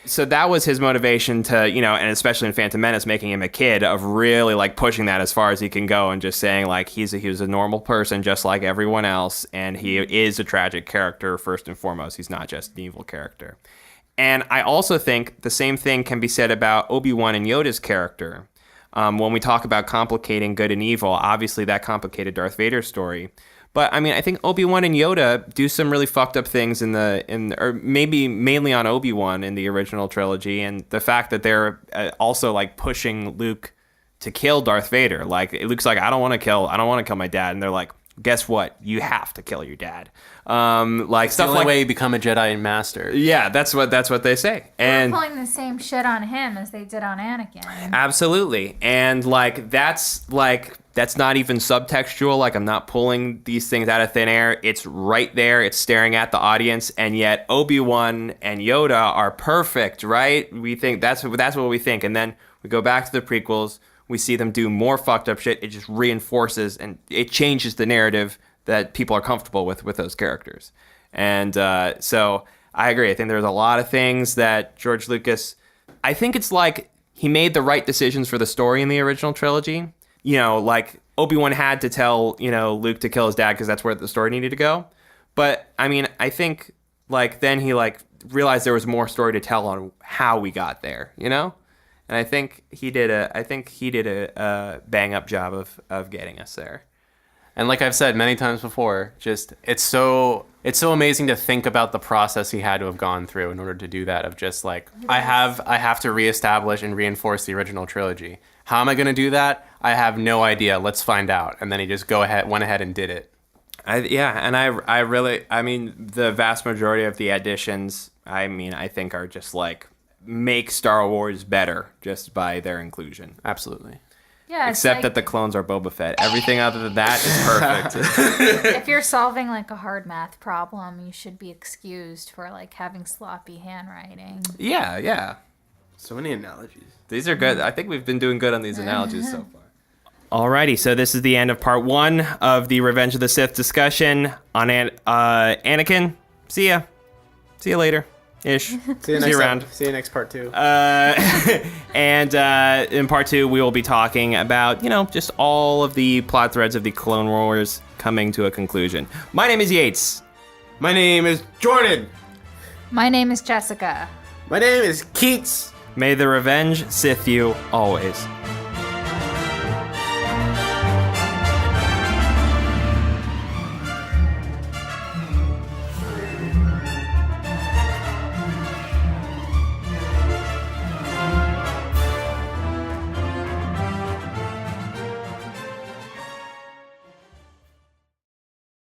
So that was his motivation to, and especially in Phantom Menace, making him a kid, of really like pushing that as far as he can go and just saying like he was a normal person just like everyone else, and he is a tragic character first and foremost. He's not just an evil character. And I also think the same thing can be said about Obi-Wan and Yoda's character. When we talk about complicating good and evil, obviously that complicated Darth Vader's story. But I mean, I think Obi-Wan and Yoda do some really fucked up things or maybe mainly on Obi-Wan in the original trilogy, and the fact that they're also like pushing Luke to kill Darth Vader. Like Luke's like, I don't want to kill my dad, and they're like, guess what? You have to kill your dad. Like it's stuff the only like way you become a Jedi Master. Yeah, that's what they say. They're pulling the same shit on him as they did on Anakin. Absolutely, and like that's not even subtextual. Like I'm not pulling these things out of thin air. It's right there. It's staring at the audience, and yet Obi-Wan and Yoda are perfect, right? We think that's what we think, and then we go back to the prequels. We see them do more fucked up shit. It just reinforces and it changes the narrative that people are comfortable with those characters. And so I agree. I think there's a lot of things that George Lucas, I think it's like he made the right decisions for the story in the original trilogy. Like Obi-Wan had to tell, Luke to kill his dad because that's where the story needed to go. But I mean, I think like then he like realized there was more story to tell on how we got there, And I think he did a bang up job of getting us there. And like I've said many times before, just it's so amazing to think about the process he had to have gone through in order to do that. Of just like I have to reestablish and reinforce the original trilogy. How am I going to do that? I have no idea. Let's find out. And then he just went ahead and did it. I mean, the vast majority of the additions, I think are just like make Star Wars better just by their inclusion. Absolutely. Yeah, except that the clones are Boba Fett. Everything other than that is perfect. If you're solving like a hard math problem, you should be excused for like having sloppy handwriting. Yeah. So many analogies. These are good. I think we've been doing good on these analogies so far. Alrighty, so this is the end of part 1 of the Revenge of the Sith discussion on Anakin. See ya. See you later. Ish. See you around. See you next part 2. And in part 2, we will be talking about, just all of the plot threads of the Clone Wars coming to a conclusion. My name is Yates. My name is Jordan. My name is Jessica. My name is Keats. May the revenge Sith you always.